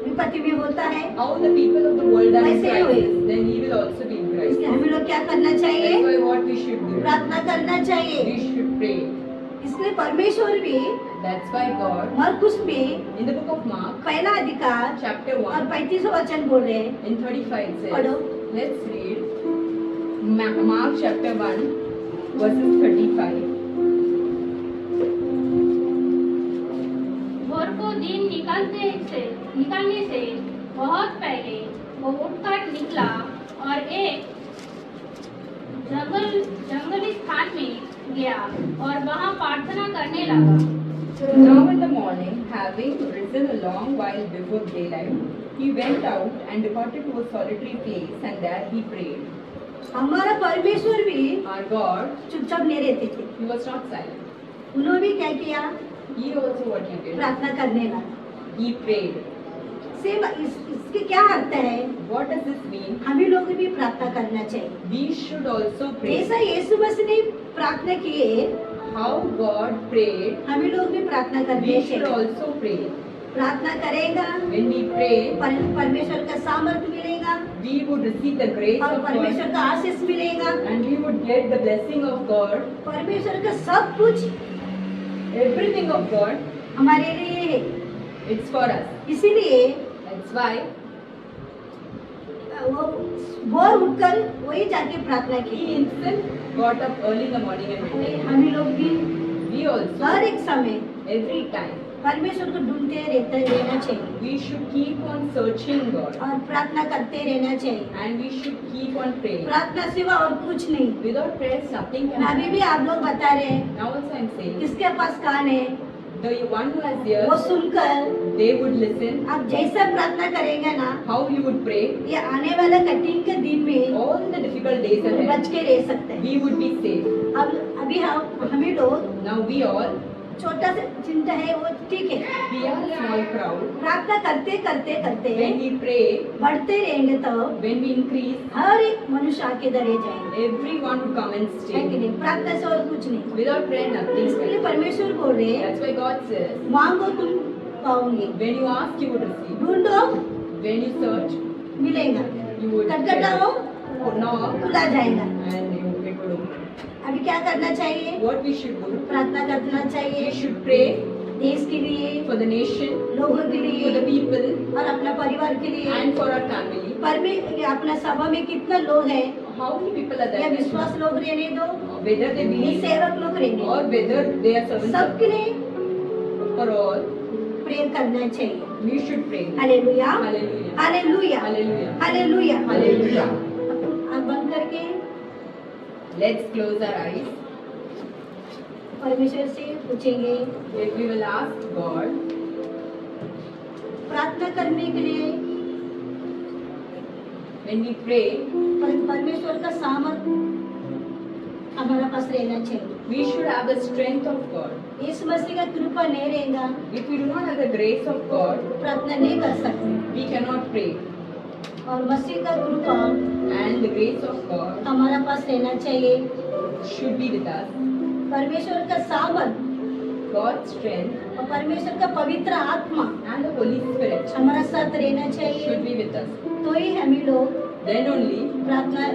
Speaker 3: विपत्ति में होता है।
Speaker 1: how the people of the world are in
Speaker 3: वैसे ही हुए।
Speaker 1: crisis, then he will also be in crisis.
Speaker 3: इसलिए हमें लोग क्या करना चाहिए?
Speaker 1: That's why what we should do,
Speaker 3: प्रार्थना करना चाहिए।
Speaker 1: we should pray.
Speaker 3: इसलिए परमेश्वर भी
Speaker 1: That's why God,
Speaker 3: मरकुस में
Speaker 1: in the book of Mark,
Speaker 3: पहला अधिकार
Speaker 1: chapter
Speaker 3: और
Speaker 1: 1,
Speaker 3: 35 वचन बोल रहे हैं।
Speaker 1: in 35 says,
Speaker 3: पढ़ो।
Speaker 1: let's read Mark chapter 1, verses 35.
Speaker 4: भोर को दिन निकलने से बहुत पहले वो उठकर निकला और एक जंगली स्थान में गया और वहाँ प्रार्थना करने लगा।
Speaker 1: Now in the morning, having risen a long while before daylight, he went out and departed to a solitary place, and there he prayed.
Speaker 3: हमारा परमेश्वर भी
Speaker 1: Our God,
Speaker 3: चुपचाप नहीं रहते थे।
Speaker 1: he was not silent.
Speaker 3: उन्होंने भी क्या किया?
Speaker 1: He also what he did,
Speaker 3: प्रार्थना करने लगा।
Speaker 1: he prayed.
Speaker 3: सेम इसके क्या अर्थ है?
Speaker 1: What does this mean?
Speaker 3: हमें लोग भी प्रार्थना करना चाहिए।
Speaker 1: We should also pray.
Speaker 3: जैसा यीशु मसीह ने प्रार्थना किए,
Speaker 1: How God prayed,
Speaker 3: हमें लोग भी प्रार्थना करनी
Speaker 1: we should
Speaker 3: चाहिए।
Speaker 1: also pray.
Speaker 3: प्रार्थना करेगा,
Speaker 1: When we pray,
Speaker 3: परमेश्वर का सामर्थ मिलेगा
Speaker 1: we would receive the grace
Speaker 3: और
Speaker 1: of
Speaker 3: परमेश्वर
Speaker 1: God
Speaker 3: का आशीष मिलेगा।
Speaker 1: and we would get the blessing of God.
Speaker 3: परमेश्वर का सब कुछ
Speaker 1: Everything of God,
Speaker 3: हमारे लिए है।
Speaker 1: it's for us.
Speaker 3: इसीलिए
Speaker 1: That's why
Speaker 3: वो भोर उठकर वही जाके प्रार्थना
Speaker 1: He
Speaker 3: की।
Speaker 1: himself got up early in the morning and prayed.
Speaker 3: हमें लोग भी
Speaker 1: We also,
Speaker 3: हर एक समय
Speaker 1: every time,
Speaker 3: परमेश्वर को ढूंढते रहना चाहिए
Speaker 1: we should keep on searching God
Speaker 3: और प्रार्थना करते रहना चाहिए।
Speaker 1: and we should keep on praying.
Speaker 3: प्रार्थना सिवा और कुछ नहीं।
Speaker 1: Without prayers, nothing can
Speaker 3: अभी
Speaker 1: happen.
Speaker 3: भी आप लोग बता रहे हैं,
Speaker 1: Now also I'm saying,
Speaker 3: किसके पास कान है
Speaker 1: the one who has
Speaker 3: वो
Speaker 1: ears,
Speaker 3: सुनकर
Speaker 1: they would listen.
Speaker 3: आप जैसा प्रार्थना करेंगे ना,
Speaker 1: How you would pray,
Speaker 3: ये आने वाला कठिन के दिन में
Speaker 1: all the difficult days ahead,
Speaker 3: बच के रह सकते हैं।
Speaker 1: we would be safe.
Speaker 3: अब अभी हमें लोग
Speaker 1: Now we all,
Speaker 3: छोटा सा चिंता है वो ठीक है,
Speaker 1: we are a small crowd.
Speaker 3: प्रार्थना करते करते करते
Speaker 1: When we pray,
Speaker 3: बढ़ते रहेंगे तो
Speaker 1: when we increase,
Speaker 3: हर एक मनुष्य आके दरे जाएंगे,
Speaker 1: everyone would come and
Speaker 3: है
Speaker 1: stay.
Speaker 3: कि नहीं? प्रार्थना से और कुछ नहीं।
Speaker 1: Without prayer, nothing.
Speaker 3: इसके लिए परमेश्वर बोल रहे हैं,
Speaker 1: That's why God says,
Speaker 3: मांगो तुम पाओगे,
Speaker 1: when you ask, you would receive.
Speaker 3: ढूंढो
Speaker 1: When you search,
Speaker 3: मिलेगा,
Speaker 1: you would
Speaker 3: खटखटाओ
Speaker 1: knock
Speaker 3: खुला जाएगा।
Speaker 1: and it would open.
Speaker 3: अभी क्या करना चाहिए?
Speaker 1: What we should do,
Speaker 3: प्रार्थना करना
Speaker 1: we
Speaker 3: चाहिए
Speaker 1: should pray
Speaker 3: देश के लिए,
Speaker 1: for the nation,
Speaker 3: लोगों के
Speaker 1: for the
Speaker 3: लिए
Speaker 1: people,
Speaker 3: और अपना परिवार के लिए।
Speaker 1: and for our family.
Speaker 3: अपना सभा में कितना लोग हैं,
Speaker 1: How many people are
Speaker 3: या
Speaker 1: there?
Speaker 3: विश्वास लोग रहने दो,
Speaker 1: Whether they
Speaker 3: ये
Speaker 1: believe
Speaker 3: सेवक लोग रहने
Speaker 1: or
Speaker 3: दो,
Speaker 1: whether they are servants of
Speaker 3: सबके लिए
Speaker 1: for all,
Speaker 3: प्रेयर करना चाहिए।
Speaker 1: we should pray.
Speaker 3: Hallelujah,
Speaker 1: Hallelujah.
Speaker 3: Hallelujah,
Speaker 1: Hallelujah.
Speaker 3: Hallelujah.
Speaker 1: Hallelujah.
Speaker 3: आप बंद करके
Speaker 1: Let's close our eyes.
Speaker 3: परमेश्वर से पूछेंगे,
Speaker 1: If we will ask God,
Speaker 3: प्रार्थना करने के लिए
Speaker 1: when we pray,
Speaker 3: परमेश्वर का सामर्थ हमारा पास रहना चाहिए।
Speaker 1: we should have the strength of God.
Speaker 3: इस मसीह का कृपा नहीं रहेगा,
Speaker 1: If we do not have the grace of God,
Speaker 3: प्रार्थना नहीं कर सकते।
Speaker 1: we cannot pray.
Speaker 3: और मसीह का कृपा
Speaker 1: And the grace of God
Speaker 3: हमारा पास रहना चाहिए।
Speaker 1: should be with us.
Speaker 3: परमेश्वर का सामर्थ
Speaker 1: God's strength
Speaker 3: और परमेश्वर का पवित्र आत्मा
Speaker 1: and the Holy Spirit
Speaker 3: हमारा साथ रहना
Speaker 1: should
Speaker 3: चाहिए,
Speaker 1: be with us.
Speaker 3: तो ही हमें लोग
Speaker 1: Then only
Speaker 3: प्रार्थना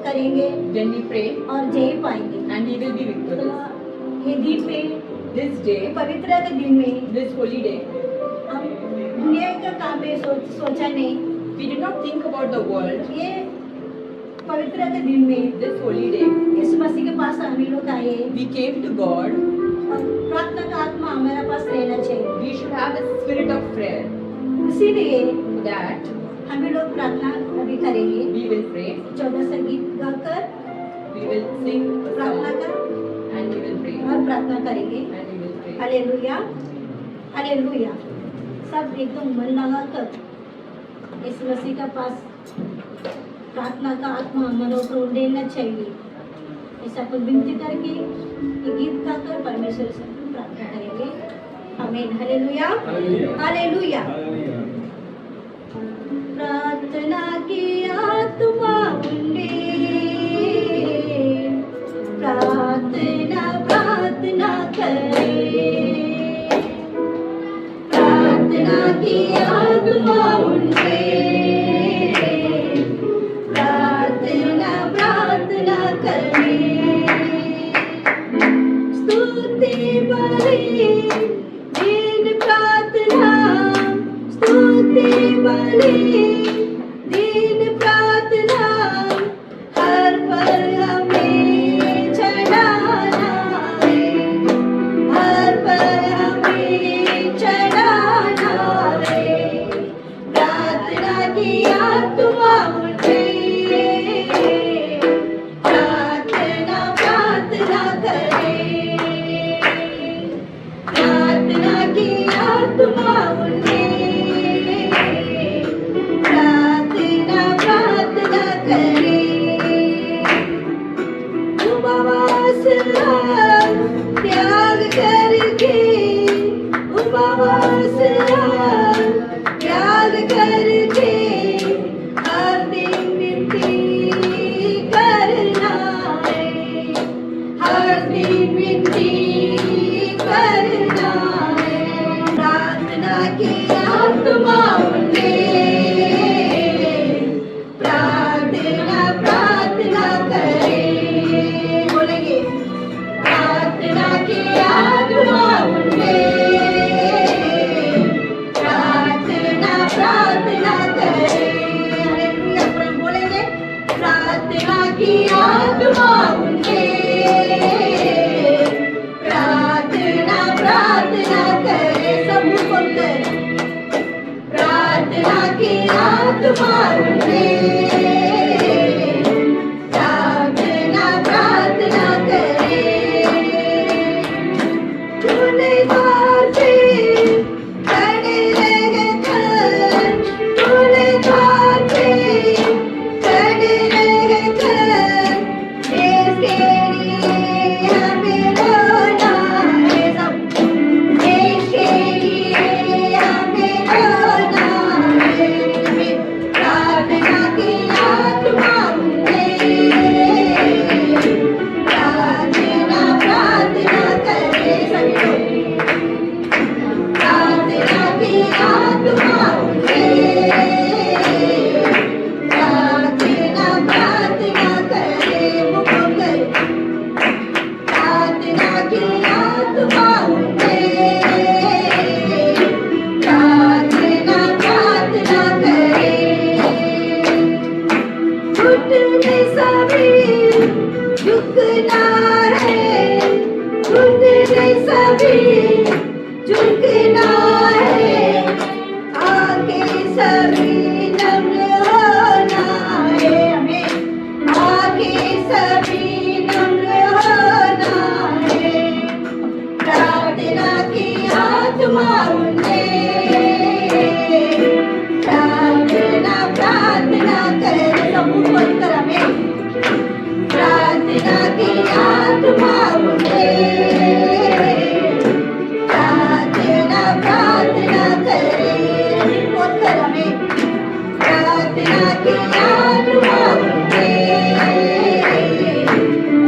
Speaker 3: करेंगे
Speaker 1: when we pray
Speaker 3: और जय पाएंगे।
Speaker 1: and we will be victorious.
Speaker 3: तो ये दिन में,
Speaker 1: This
Speaker 3: ये
Speaker 1: day,
Speaker 3: पवित्र के दिन में
Speaker 1: this holy day,
Speaker 3: हम दुनिया का काम में सोचा नहीं,
Speaker 1: we did not think about the world.
Speaker 3: ये पवित्र के दिन में
Speaker 1: This holy day,
Speaker 3: इस मसीह के पास हम लोग आए
Speaker 1: we came to God.
Speaker 3: और प्रार्थना का आत्मा हमारा पास रहना चाहिए।
Speaker 1: We should have the spirit of prayer.
Speaker 3: इसीलिए
Speaker 1: For that,
Speaker 3: हमें लोग प्रार्थना अभी करेंगे,
Speaker 1: we will pray,
Speaker 3: 14 संगीत गाकर
Speaker 1: we will sing a
Speaker 3: प्रार्थना
Speaker 1: song,
Speaker 3: का
Speaker 1: and we will pray,
Speaker 3: और प्रार्थना करेंगे।
Speaker 1: and we will pray.
Speaker 3: Hallelujah, hallelujah. सब एकदम मन लगाकर इस मसीह का पास प्रार्थना का आत्मा हमारे ऊपर उड़ेलना चाहिए। ऐसा अपन विनती करके ये गीत गाकर परमेश्वर से अपन प्रार्थना करेंगे। आमीन। Hallelujah, hallelujah. प्रार्थना की आत्मा उंडे, प्रार्थना प्रार्थना करे, प्रार्थना की आत्मा उंडे, प्रार्थना प्रार्थना करे, स्तुति बलि दीन प्रार्थना, स्तुति बलि दीन प्रार्थना, हर पल हमें चढ़ाना है, हर पल हमें चढ़ाना है। प्रार्थना की आत्मा उठे, प्रार्थना प्रार्थना करे, प्रार्थना की आत्मा उठे, प्रार्थना करना है। प्रार्थना की आत्मा उठे, प्रार्थना प्रार्थना करे। बोलेंगे प्रार्थना की आत्मा उठे, प्रार्थना प्रार्थना करे। हालेलुया। बोलेंगे प्रार्थना की आत्मा उठे, प्रार्थना प्रार्थना करे। सब बोलकर प्रार्थना की आत्मा उठे, प्रार्थना प्रार्थना करे। तूने बातें खड़े रहकर, तूने बातें खड़े रहकर, देश के लिए हमें रोना है। सब देश के लिए हमें रोना है। प्रार्थना की आत्मा उठे, प्रार्थना प्रार्थना करे। सभी लोग प्रार्थना की आत्मा उठे, प्रार्थना प्रार्थना करे। मुखर प्रार्थना की आत्मा उठे, प्रार्थना प्रार्थना करे। घुटने सभी झुकना है, घुटने सभी झुकना है। आगे सभी नम्र होना है। हमें आगे सभी नम्र होना है। प्रार्थना की आत्मा उठे, प्रार्थना प्रार्थना करे। सब बोलकर हमें प्रार्थना की आत्मा उठे, प्रार्थना प्रार्थना करे। बोलकर हमें प्रार्थना की आत्मा उठे,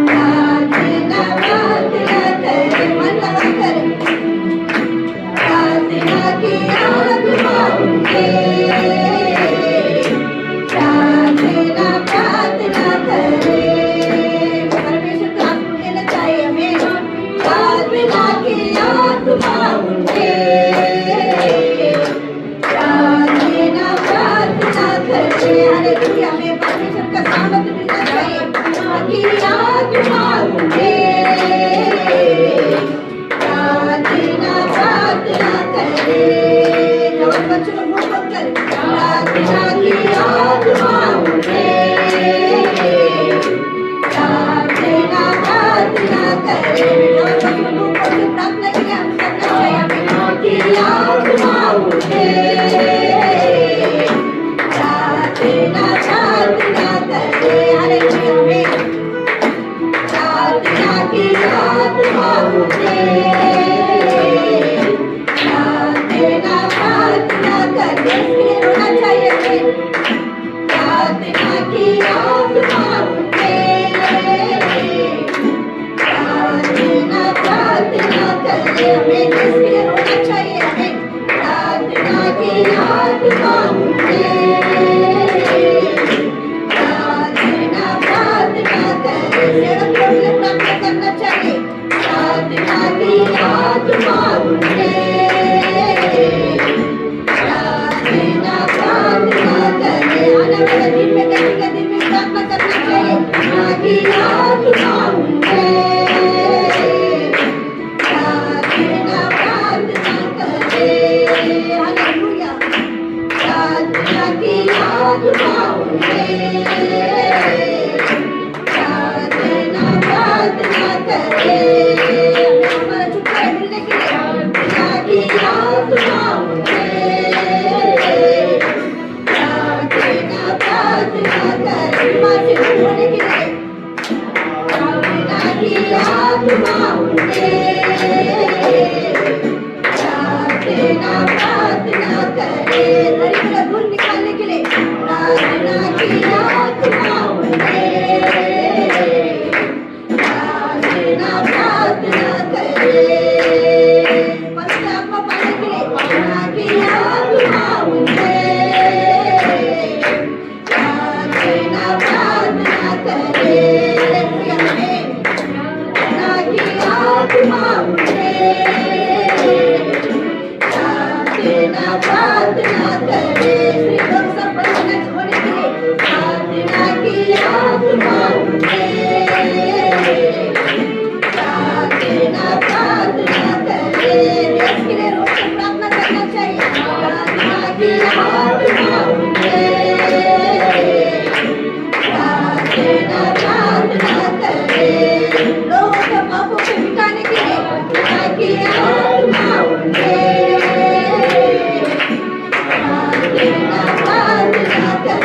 Speaker 3: प्रार्थना प्रार्थना करे। मन लगाकर प्रार्थना की आत्मा उठे, प्रार्थना प्रार्थना करे। परमेश्वर का आत्मा देना चाहिए हमें। प्रार्थना की आत्मा उठे, प्रार्थना प्रार्थना करे। हालेलुया। हमें परमेश्वर का सामर्थ्य मिलना चाहिए कि आत्मा उठे, प्रार्थना प्रार्थना करे। जवान बच्चों लोग मुंह खोलकर प्रार्थना की आत्मा उठे, प्रार्थना प्रार्थना करे। जवान बच्चों लोग मुंह खोलकर प्रार्थना के लिए हम करना चाहिए हमें कि आत्मा उठे, प्रार्थना प्रार्थना करे। हालेलुया। हमें प्रार्थना की आत्मा उठे, प्रार्थना प्रार्थना करे। इसलिए रोना चाहिए हमें। प्रार्थना की आत्मा उठे, प्रार्थना प्रार्थना करे। हमें इसलिए रोना चाहिए हमें। प्रार्थना की आत्मा उठे, प्रार्थना प्रार्थना करे। सेवक लोग के लिए प्रार्थना करना चाहिए। प्रार्थना की आत्मा उठे, प्रार्थना प्रार्थना करे। आने वाले दिन में कभी कभी भी प्रार्थना करना चाहिए कि आत्मा उठे, प्रार्थना प्रार्थना करे श्री लोग सब बचना छोड़ के प्रार्थना की आत्मा उठे प्रार्थना करे देश के लिए रोज प्रार्थना करना चाहिए प्रार्थना की आत्मा उठे प्रार्थना करे लोगों के पापों को मिटाने के लिए प्रार्थना की आत्मा उठे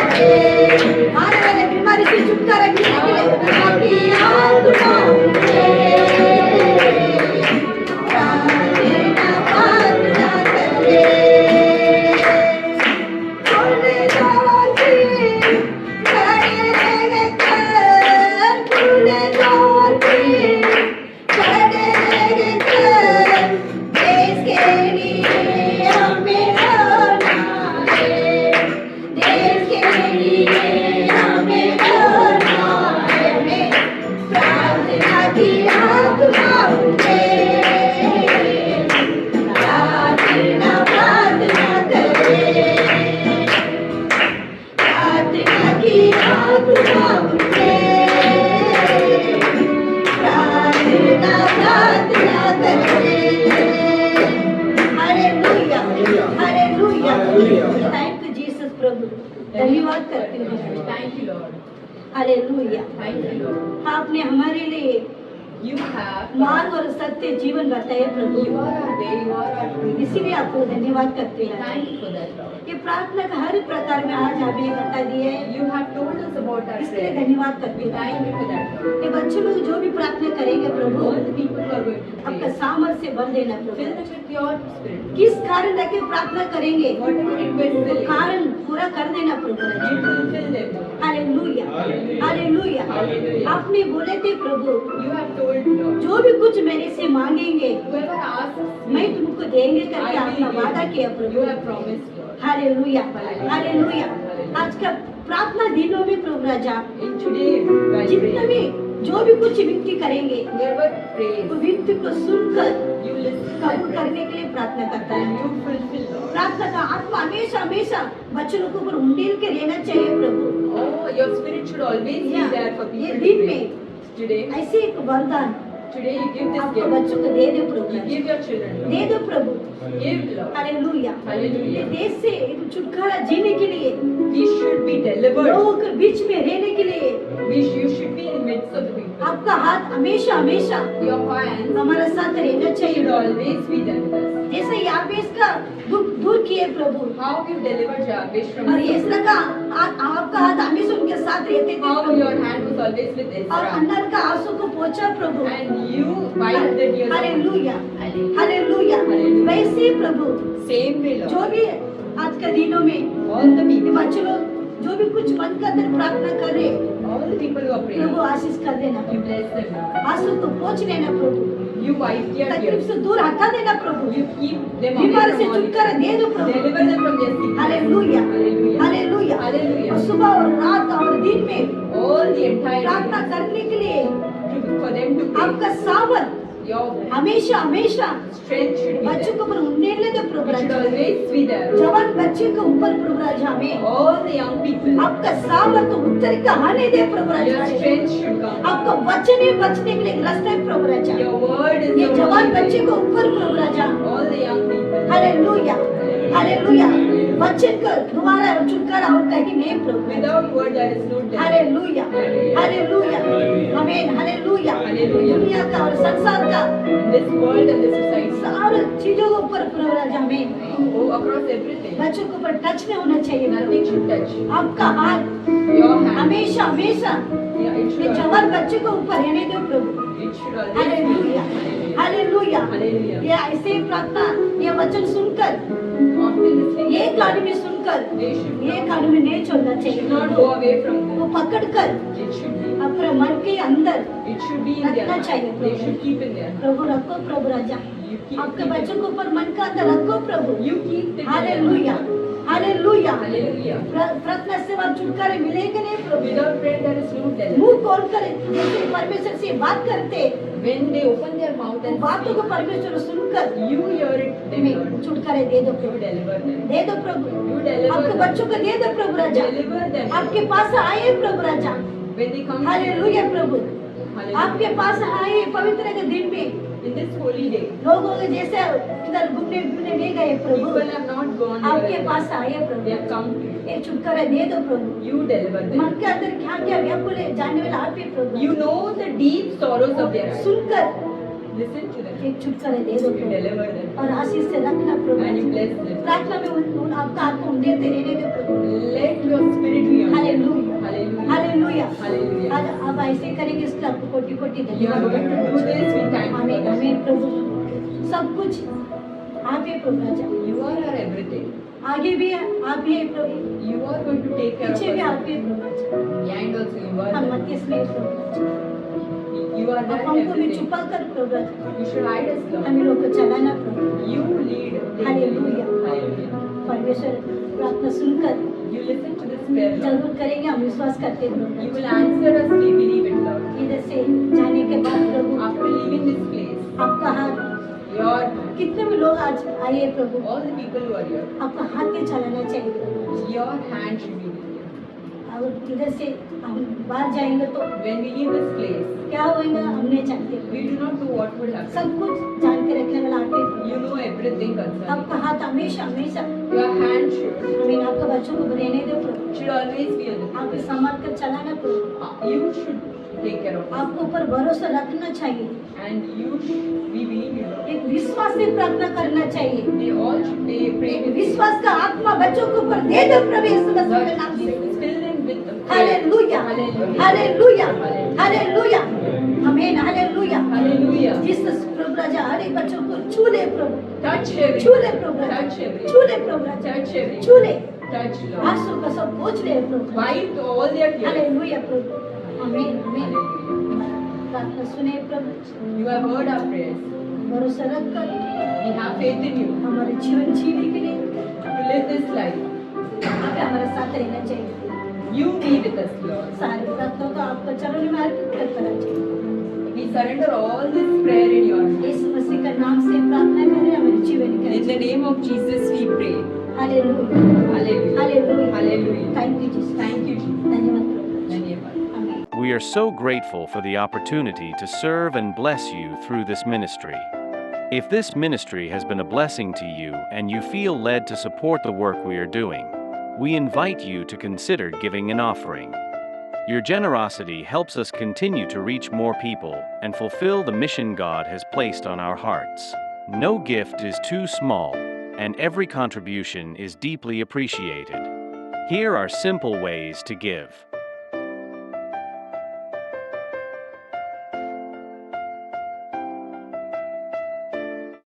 Speaker 3: आने वाले बीमारी से छुटकारा मिलने के लिए प्रार्थना की आत्मा उठे प्रार्थना करे खुले द्वार पे खड़े रहकर खुले द्वार पे खड़े रहकर देश के लिए हमें लड़ना है देश के लिए हमें लड़ना है हमें प्रार्थना की आत्मा उठे प्रार्थना करे प्रार्थना की आत्मा उठे प्रार्थना करे hallelujah hallelujah thank you Jesus प्रभु धन्यवाद करते हैं
Speaker 1: Thank you, Lord.
Speaker 3: Hallelujah
Speaker 1: Thank you, Lord.
Speaker 3: आपने हमारे लिए
Speaker 1: You have.
Speaker 3: मार्ग और सत्य जीवन बताया प्रभु
Speaker 1: You are our way. You are our truth.
Speaker 3: इसीलिए आपको धन्यवाद करते हैं
Speaker 1: Thank you for that, Lord.
Speaker 3: ये प्रार्थना का हर प्रकार में आज आपने बता दिया है
Speaker 1: You have told us about our
Speaker 3: इसके लिए
Speaker 1: prayer.
Speaker 3: धन्यवाद करते
Speaker 1: We
Speaker 3: हैं
Speaker 1: thank you for that, Lord.
Speaker 3: ये बच्चे लोग जो भी प्रार्थना करेंगे प्रभु
Speaker 1: All the people who are going to
Speaker 3: आपका
Speaker 1: pray,
Speaker 3: सामर्थ से भर देना
Speaker 1: fill
Speaker 3: Prabhu
Speaker 1: them with your spirit.
Speaker 3: किस कारण रख के प्रार्थना करेंगे
Speaker 1: Whatever request
Speaker 3: वो
Speaker 1: they lay,
Speaker 3: कारण पूरा कर देना प्रभु
Speaker 1: you fulfill them, Lord.
Speaker 3: Hallelujah hallelujah आपने बोले थे प्रभु
Speaker 1: You have told, Lord.
Speaker 3: जो भी कुछ मेरे से मांगेंगे
Speaker 1: Whoever asks
Speaker 3: मैं
Speaker 1: me,
Speaker 3: तुमको देंगे करके
Speaker 1: I
Speaker 3: आपका
Speaker 1: will
Speaker 3: वादा
Speaker 1: give.
Speaker 3: किया
Speaker 1: You
Speaker 3: Prabhu
Speaker 1: have promised, Lord.
Speaker 3: Hallelujah hallelujah आज का प्रार्थना दिनों में प्रभु राजा
Speaker 1: In today, while
Speaker 3: जितना
Speaker 1: praying,
Speaker 3: भी जो भी कुछ विनती करेंगे
Speaker 1: whoever
Speaker 3: वो
Speaker 1: prays,
Speaker 3: विनती को सुनकर
Speaker 1: you listen
Speaker 3: कबूल
Speaker 1: and
Speaker 3: करने के लिए प्रार्थना करता
Speaker 1: and
Speaker 3: है
Speaker 1: you fulfill, Lord.
Speaker 3: प्रार्थना का आत्मा हमेशा हमेशा बच्चों लोगों पर उंडेल के रहना चाहिए प्रभु
Speaker 1: Oh, your spirit should always be there for
Speaker 3: ये
Speaker 1: people to
Speaker 3: दिन
Speaker 1: pray.
Speaker 3: में
Speaker 1: Today,
Speaker 3: ऐसे एक वरदान
Speaker 1: today you give this
Speaker 3: आपको
Speaker 1: gift.
Speaker 3: बच्चों को दे दो प्रभु
Speaker 1: You give your children,
Speaker 3: they
Speaker 1: Lord.
Speaker 3: दो प्रभु
Speaker 1: Give, Lord.
Speaker 3: Hallelujah
Speaker 1: Hallelujah.
Speaker 3: ये देश से एक छुटकारा जीने के लिए
Speaker 1: We should be delivered.
Speaker 3: लोगों के बीच में रहने के लिए
Speaker 1: You should be in the midst of the people.
Speaker 3: आपका हाथ हमेशा हमेशा
Speaker 1: Your hands
Speaker 3: हमारे साथ रहना
Speaker 1: should
Speaker 3: चाहिए
Speaker 1: always be there with us.
Speaker 3: जैसे याबेस का दुख दूर किए प्रभु
Speaker 1: How you delivered Jabez from
Speaker 3: और
Speaker 1: Saul.
Speaker 3: इसरा का आपका हाथ हमेशा उनके साथ रहते थे
Speaker 1: How
Speaker 3: Prabhu
Speaker 1: your hand was always with
Speaker 3: और
Speaker 1: Ezra.
Speaker 3: अन्नर का आंसू को पोंछा प्रभु
Speaker 1: And you wiped the tears of
Speaker 3: hallelujah
Speaker 1: Hallelujah.
Speaker 3: Hallelujah
Speaker 1: hallelujah.
Speaker 3: वैसे ही प्रभु
Speaker 1: Same way,
Speaker 3: जो
Speaker 1: Lord.
Speaker 3: भी आज के दिनों में
Speaker 1: All the
Speaker 3: ये
Speaker 1: people,
Speaker 3: बच्चे लोग जो भी कुछ मन का अंदर प्रार्थना कर रहे
Speaker 1: all the people who are
Speaker 3: Prabhu
Speaker 1: praying,
Speaker 3: आशीष कर देना
Speaker 1: you bless them, Lord.
Speaker 3: आंसू को पोंछ लेना प्रभु
Speaker 1: You wipe their
Speaker 3: तकलीफ
Speaker 1: tears.
Speaker 3: से दूर हटा देना प्रभु
Speaker 1: You keep them away
Speaker 3: बीमारी से
Speaker 1: from all
Speaker 3: छुटकारा
Speaker 1: evil.
Speaker 3: दे दो प्रभु
Speaker 1: Deliver them from their sickness.
Speaker 3: Hallelujah
Speaker 1: Hallelujah.
Speaker 3: Hallelujah
Speaker 1: Hallelujah.
Speaker 3: और सुबह और रात और दिन में
Speaker 1: All the entire
Speaker 3: प्रार्थना
Speaker 1: day
Speaker 3: करने के लिए
Speaker 1: for them to pray.
Speaker 3: आपका सामर्थ
Speaker 1: Your
Speaker 3: हमेशा हमेशा
Speaker 1: strength should be
Speaker 3: बच्चों
Speaker 1: there.
Speaker 3: को पर उंडेलने दो प्रभु
Speaker 1: It should
Speaker 3: Raja
Speaker 1: always be there.
Speaker 3: जवान बच्चे के ऊपर प्रभु राजा में
Speaker 1: All the young people,
Speaker 3: आपका सामर्थ उत्तर का आने दे प्रभु
Speaker 1: your
Speaker 3: Raja
Speaker 1: strength should come.
Speaker 3: आपका वचन ही बचने के लिए एक रास्ता है प्रभु राजा
Speaker 1: Your word is
Speaker 3: ये
Speaker 1: the
Speaker 3: जवान
Speaker 1: only
Speaker 3: बच्चे
Speaker 1: way.
Speaker 3: को ऊपर प्रभु राजा
Speaker 1: All the young people.
Speaker 3: Hallelujah hallelujah वचन का द्वारा और छुटकारा और कहीं नहीं प्रभु
Speaker 1: Without word there is no death.
Speaker 3: Hallelujah hallelujah आमीन हालेलुया
Speaker 1: हालेलुया।
Speaker 3: दुनिया का और संसार का
Speaker 1: This world and this society.
Speaker 3: सारे चीजों के ऊपर प्रभु राजा में
Speaker 1: Oh, across everything.
Speaker 3: बच्चों के ऊपर टच नहीं होना चाहिए
Speaker 1: Nothing should touch.
Speaker 3: आपका हाथ
Speaker 1: Your hand.
Speaker 3: हमेशा हमेशा
Speaker 1: Yeah, it
Speaker 3: ये
Speaker 1: should
Speaker 3: जवान बच्चे को ऊपर रहने दो प्रभु
Speaker 1: It should always
Speaker 3: hallelujah
Speaker 1: be.
Speaker 3: Hallelujah
Speaker 1: Hallelujah.
Speaker 3: ये ऐसे ही प्रार्थना ये वचन सुनकर
Speaker 1: After listening,
Speaker 3: एक आदमी सुनकर
Speaker 1: they should
Speaker 3: एक आदमी नहीं छोड़ना
Speaker 1: should
Speaker 3: चाहिए
Speaker 1: not go away from
Speaker 3: वो
Speaker 1: them.
Speaker 3: पकड़कर
Speaker 1: It should be.
Speaker 3: अपने मन के अंदर
Speaker 1: It should be in their
Speaker 3: रखना चाहिए
Speaker 1: mind. They should keep in their mind.
Speaker 3: प्रभु रखो प्रभु राजा
Speaker 1: You keep
Speaker 3: आपके
Speaker 1: keep
Speaker 3: बच्चों
Speaker 1: it.
Speaker 3: के ऊपर मन का अंदर रखो प्रभु
Speaker 1: You keep it in their
Speaker 3: hallelujah
Speaker 1: mind.
Speaker 3: Hallelujah
Speaker 1: Hallelujah.
Speaker 3: प्रार्थना से वह छुटकारे मिलेंगे नहीं प्रभु
Speaker 1: Without prayer there is no death.
Speaker 3: मुंह खोल कर जैसे परमेश्वर से बात करते
Speaker 1: When they open their mouth and
Speaker 3: बातों को
Speaker 1: speak,
Speaker 3: परमेश्वर सुनकर
Speaker 1: you hear it, they
Speaker 3: हमें
Speaker 1: learn.
Speaker 3: छुटकारे दे दो
Speaker 1: You
Speaker 3: प्रभु,
Speaker 1: deliver them.
Speaker 3: दे दो प्रभु,
Speaker 1: You deliver
Speaker 3: आपके
Speaker 1: them.
Speaker 3: बच्चों को दे दो प्रभु राजा,
Speaker 1: Deliver them.
Speaker 3: आपके पास आए प्रभु राजा,
Speaker 1: When they come to
Speaker 3: hallelujah Prabhu,
Speaker 1: Hallelujah.
Speaker 3: आपके पास आए पवित्र के दिन में
Speaker 1: In this holy day,
Speaker 3: लोगों के जैसे इधर घूमने फिरने नहीं गए प्रभु,
Speaker 1: people have not gone
Speaker 3: आपके
Speaker 1: here.
Speaker 3: पास आए
Speaker 1: They
Speaker 3: Prabhu,
Speaker 1: have come to you.
Speaker 3: एक छुटकारा दे दो प्रभु,
Speaker 1: You deliver
Speaker 3: मन
Speaker 1: them.
Speaker 3: के अंदर क्या क्या व्याकुल है जानने वाला आप ही प्रभु,
Speaker 1: You know the deep sorrows of their life.
Speaker 3: सुनकर
Speaker 1: Listen to them.
Speaker 3: एक छुटकारा दे दो
Speaker 1: You
Speaker 3: प्रभु
Speaker 1: deliver them.
Speaker 3: और आशीष से रखना प्रभु,
Speaker 1: And you bless them.
Speaker 3: प्रार्थना में उन आपका आत्मा उन्हें दे रहने दो प्रभु,
Speaker 1: Let your spirit be on them.
Speaker 3: Hallelujah
Speaker 1: Hallelujah.
Speaker 3: Hallelujah.
Speaker 1: Hallelujah.
Speaker 3: आज आप ऐसे करेंगे इसका आपको कोटि कोटि
Speaker 1: You are going to do this with time.
Speaker 3: आमीन आमीन प्रभु, सब कुछ आप ही प्रभु राजा,
Speaker 1: You are our everything.
Speaker 3: आगे भी आप ही प्रभु,
Speaker 1: You are going to take care of
Speaker 3: पीछे भी
Speaker 1: us.
Speaker 3: आप ही प्रभु राजा,
Speaker 1: Behind also you are
Speaker 3: हम
Speaker 1: there.
Speaker 3: मत इसमें प्रभु राजा,
Speaker 1: You are
Speaker 3: आप
Speaker 1: there
Speaker 3: हमको भी
Speaker 1: everything.
Speaker 3: छुपा कर प्रभु राजा,
Speaker 1: You should hide us, Lord.
Speaker 3: हम लोग को चलाना प्रभु,
Speaker 1: You lead.
Speaker 3: हालेलुया।
Speaker 1: Hallelujah.
Speaker 3: परमेश्वर प्रार्थना सुनकर
Speaker 1: You listen to this prayer, Lord.
Speaker 3: जरूर करेंगे, हम विश्वास करते हैं प्रभु
Speaker 1: You
Speaker 3: Raja.
Speaker 1: will answer us. We believe it, Lord.
Speaker 3: इधर से जाने के बाद प्रभु
Speaker 1: After leaving this place,
Speaker 3: आपका हाथ,
Speaker 1: your
Speaker 3: कितने भी लोग आज आए हैं प्रभु,
Speaker 1: all the people who are here,
Speaker 3: आपका हाथ के चलाना चाहिए प्रभु,
Speaker 1: your hand should be with you.
Speaker 3: और इधर से हम बाहर जाएंगे तो
Speaker 1: When we leave this place,
Speaker 3: क्या होएगा हम नहीं जानते,
Speaker 1: we do not know what would happen.
Speaker 3: सब कुछ जान के रखने वाला आप ही प्रभु।
Speaker 1: You know everything concerning.
Speaker 3: आपका हाथ हमेशा हमेशा
Speaker 1: Your hand should
Speaker 3: हमें आपका बच्चों को रहने दो प्रभु,
Speaker 1: always be on the
Speaker 3: आप
Speaker 1: people.
Speaker 3: संभाल कर चलाना प्रभु,
Speaker 1: You should take care of us.
Speaker 3: आपके ऊपर भरोसा रखना चाहिए,
Speaker 1: And you should, we believe you, Lord.
Speaker 3: एक विश्वास से प्रार्थना करना चाहिए,
Speaker 1: They all should pray with you.
Speaker 3: विश्वास का आत्मा बच्चों के ऊपर दे दो प्रभु यीशु मसीह के नाम से।
Speaker 1: Fill them with the faith.
Speaker 3: Hallelujah
Speaker 1: Hallelujah.
Speaker 3: Hallelujah
Speaker 1: Hallelujah.
Speaker 3: Hallelujah आमीन हालेलुया।
Speaker 1: Hallelujah.
Speaker 3: जीसस प्रभु राजा हर एक बच्चों को छू ले प्रभु,
Speaker 1: Touch every.
Speaker 3: छू ले प्रभु राजा,
Speaker 1: Touch every.
Speaker 3: छू ले प्रभु राजा,
Speaker 1: Touch every.
Speaker 3: छू ले,
Speaker 1: Touch, Lord.
Speaker 3: आंसू का सब पोंछ ले प्रभु,
Speaker 1: Wipe all their tears.
Speaker 3: हालेलुया प्रभु आमीन आमीन।
Speaker 1: Hallelujah.
Speaker 3: प्रार्थना सुने प्रभु,
Speaker 1: You have heard our prayers.
Speaker 3: भरोसा रख कर
Speaker 1: We have faith in you
Speaker 3: हमारे जीवन जीने के लिए
Speaker 1: to live this life.
Speaker 3: आप हमारे साथ रहना चाहिए,
Speaker 1: You be with us, Lord.
Speaker 3: सारी प्रार्थना को आपका चरणों में अर्पित करना चाहिए।
Speaker 1: We surrender all this prayer in your hands.
Speaker 3: यीशु मसीह का नाम से प्रार्थना करें हमारे जीवन के
Speaker 1: In the name of Jesus we pray.
Speaker 3: Hallelujah
Speaker 1: Hallelujah.
Speaker 3: Hallelujah
Speaker 1: Hallelujah.
Speaker 3: Thank you Jesus,
Speaker 1: Thank you, Jesus.
Speaker 3: धन्यवाद प्रभु,
Speaker 1: Dhanyavad.
Speaker 3: आमीन।
Speaker 5: We are so grateful for the opportunity to serve and bless you through this ministry. If this ministry has been a blessing to you and you feel led to support the work we are doing, we invite you to consider giving an offering. Your generosity helps us continue to reach more people and fulfill the mission God has placed on our hearts. No gift is too small, and every contribution is deeply appreciated. Here are simple ways to give.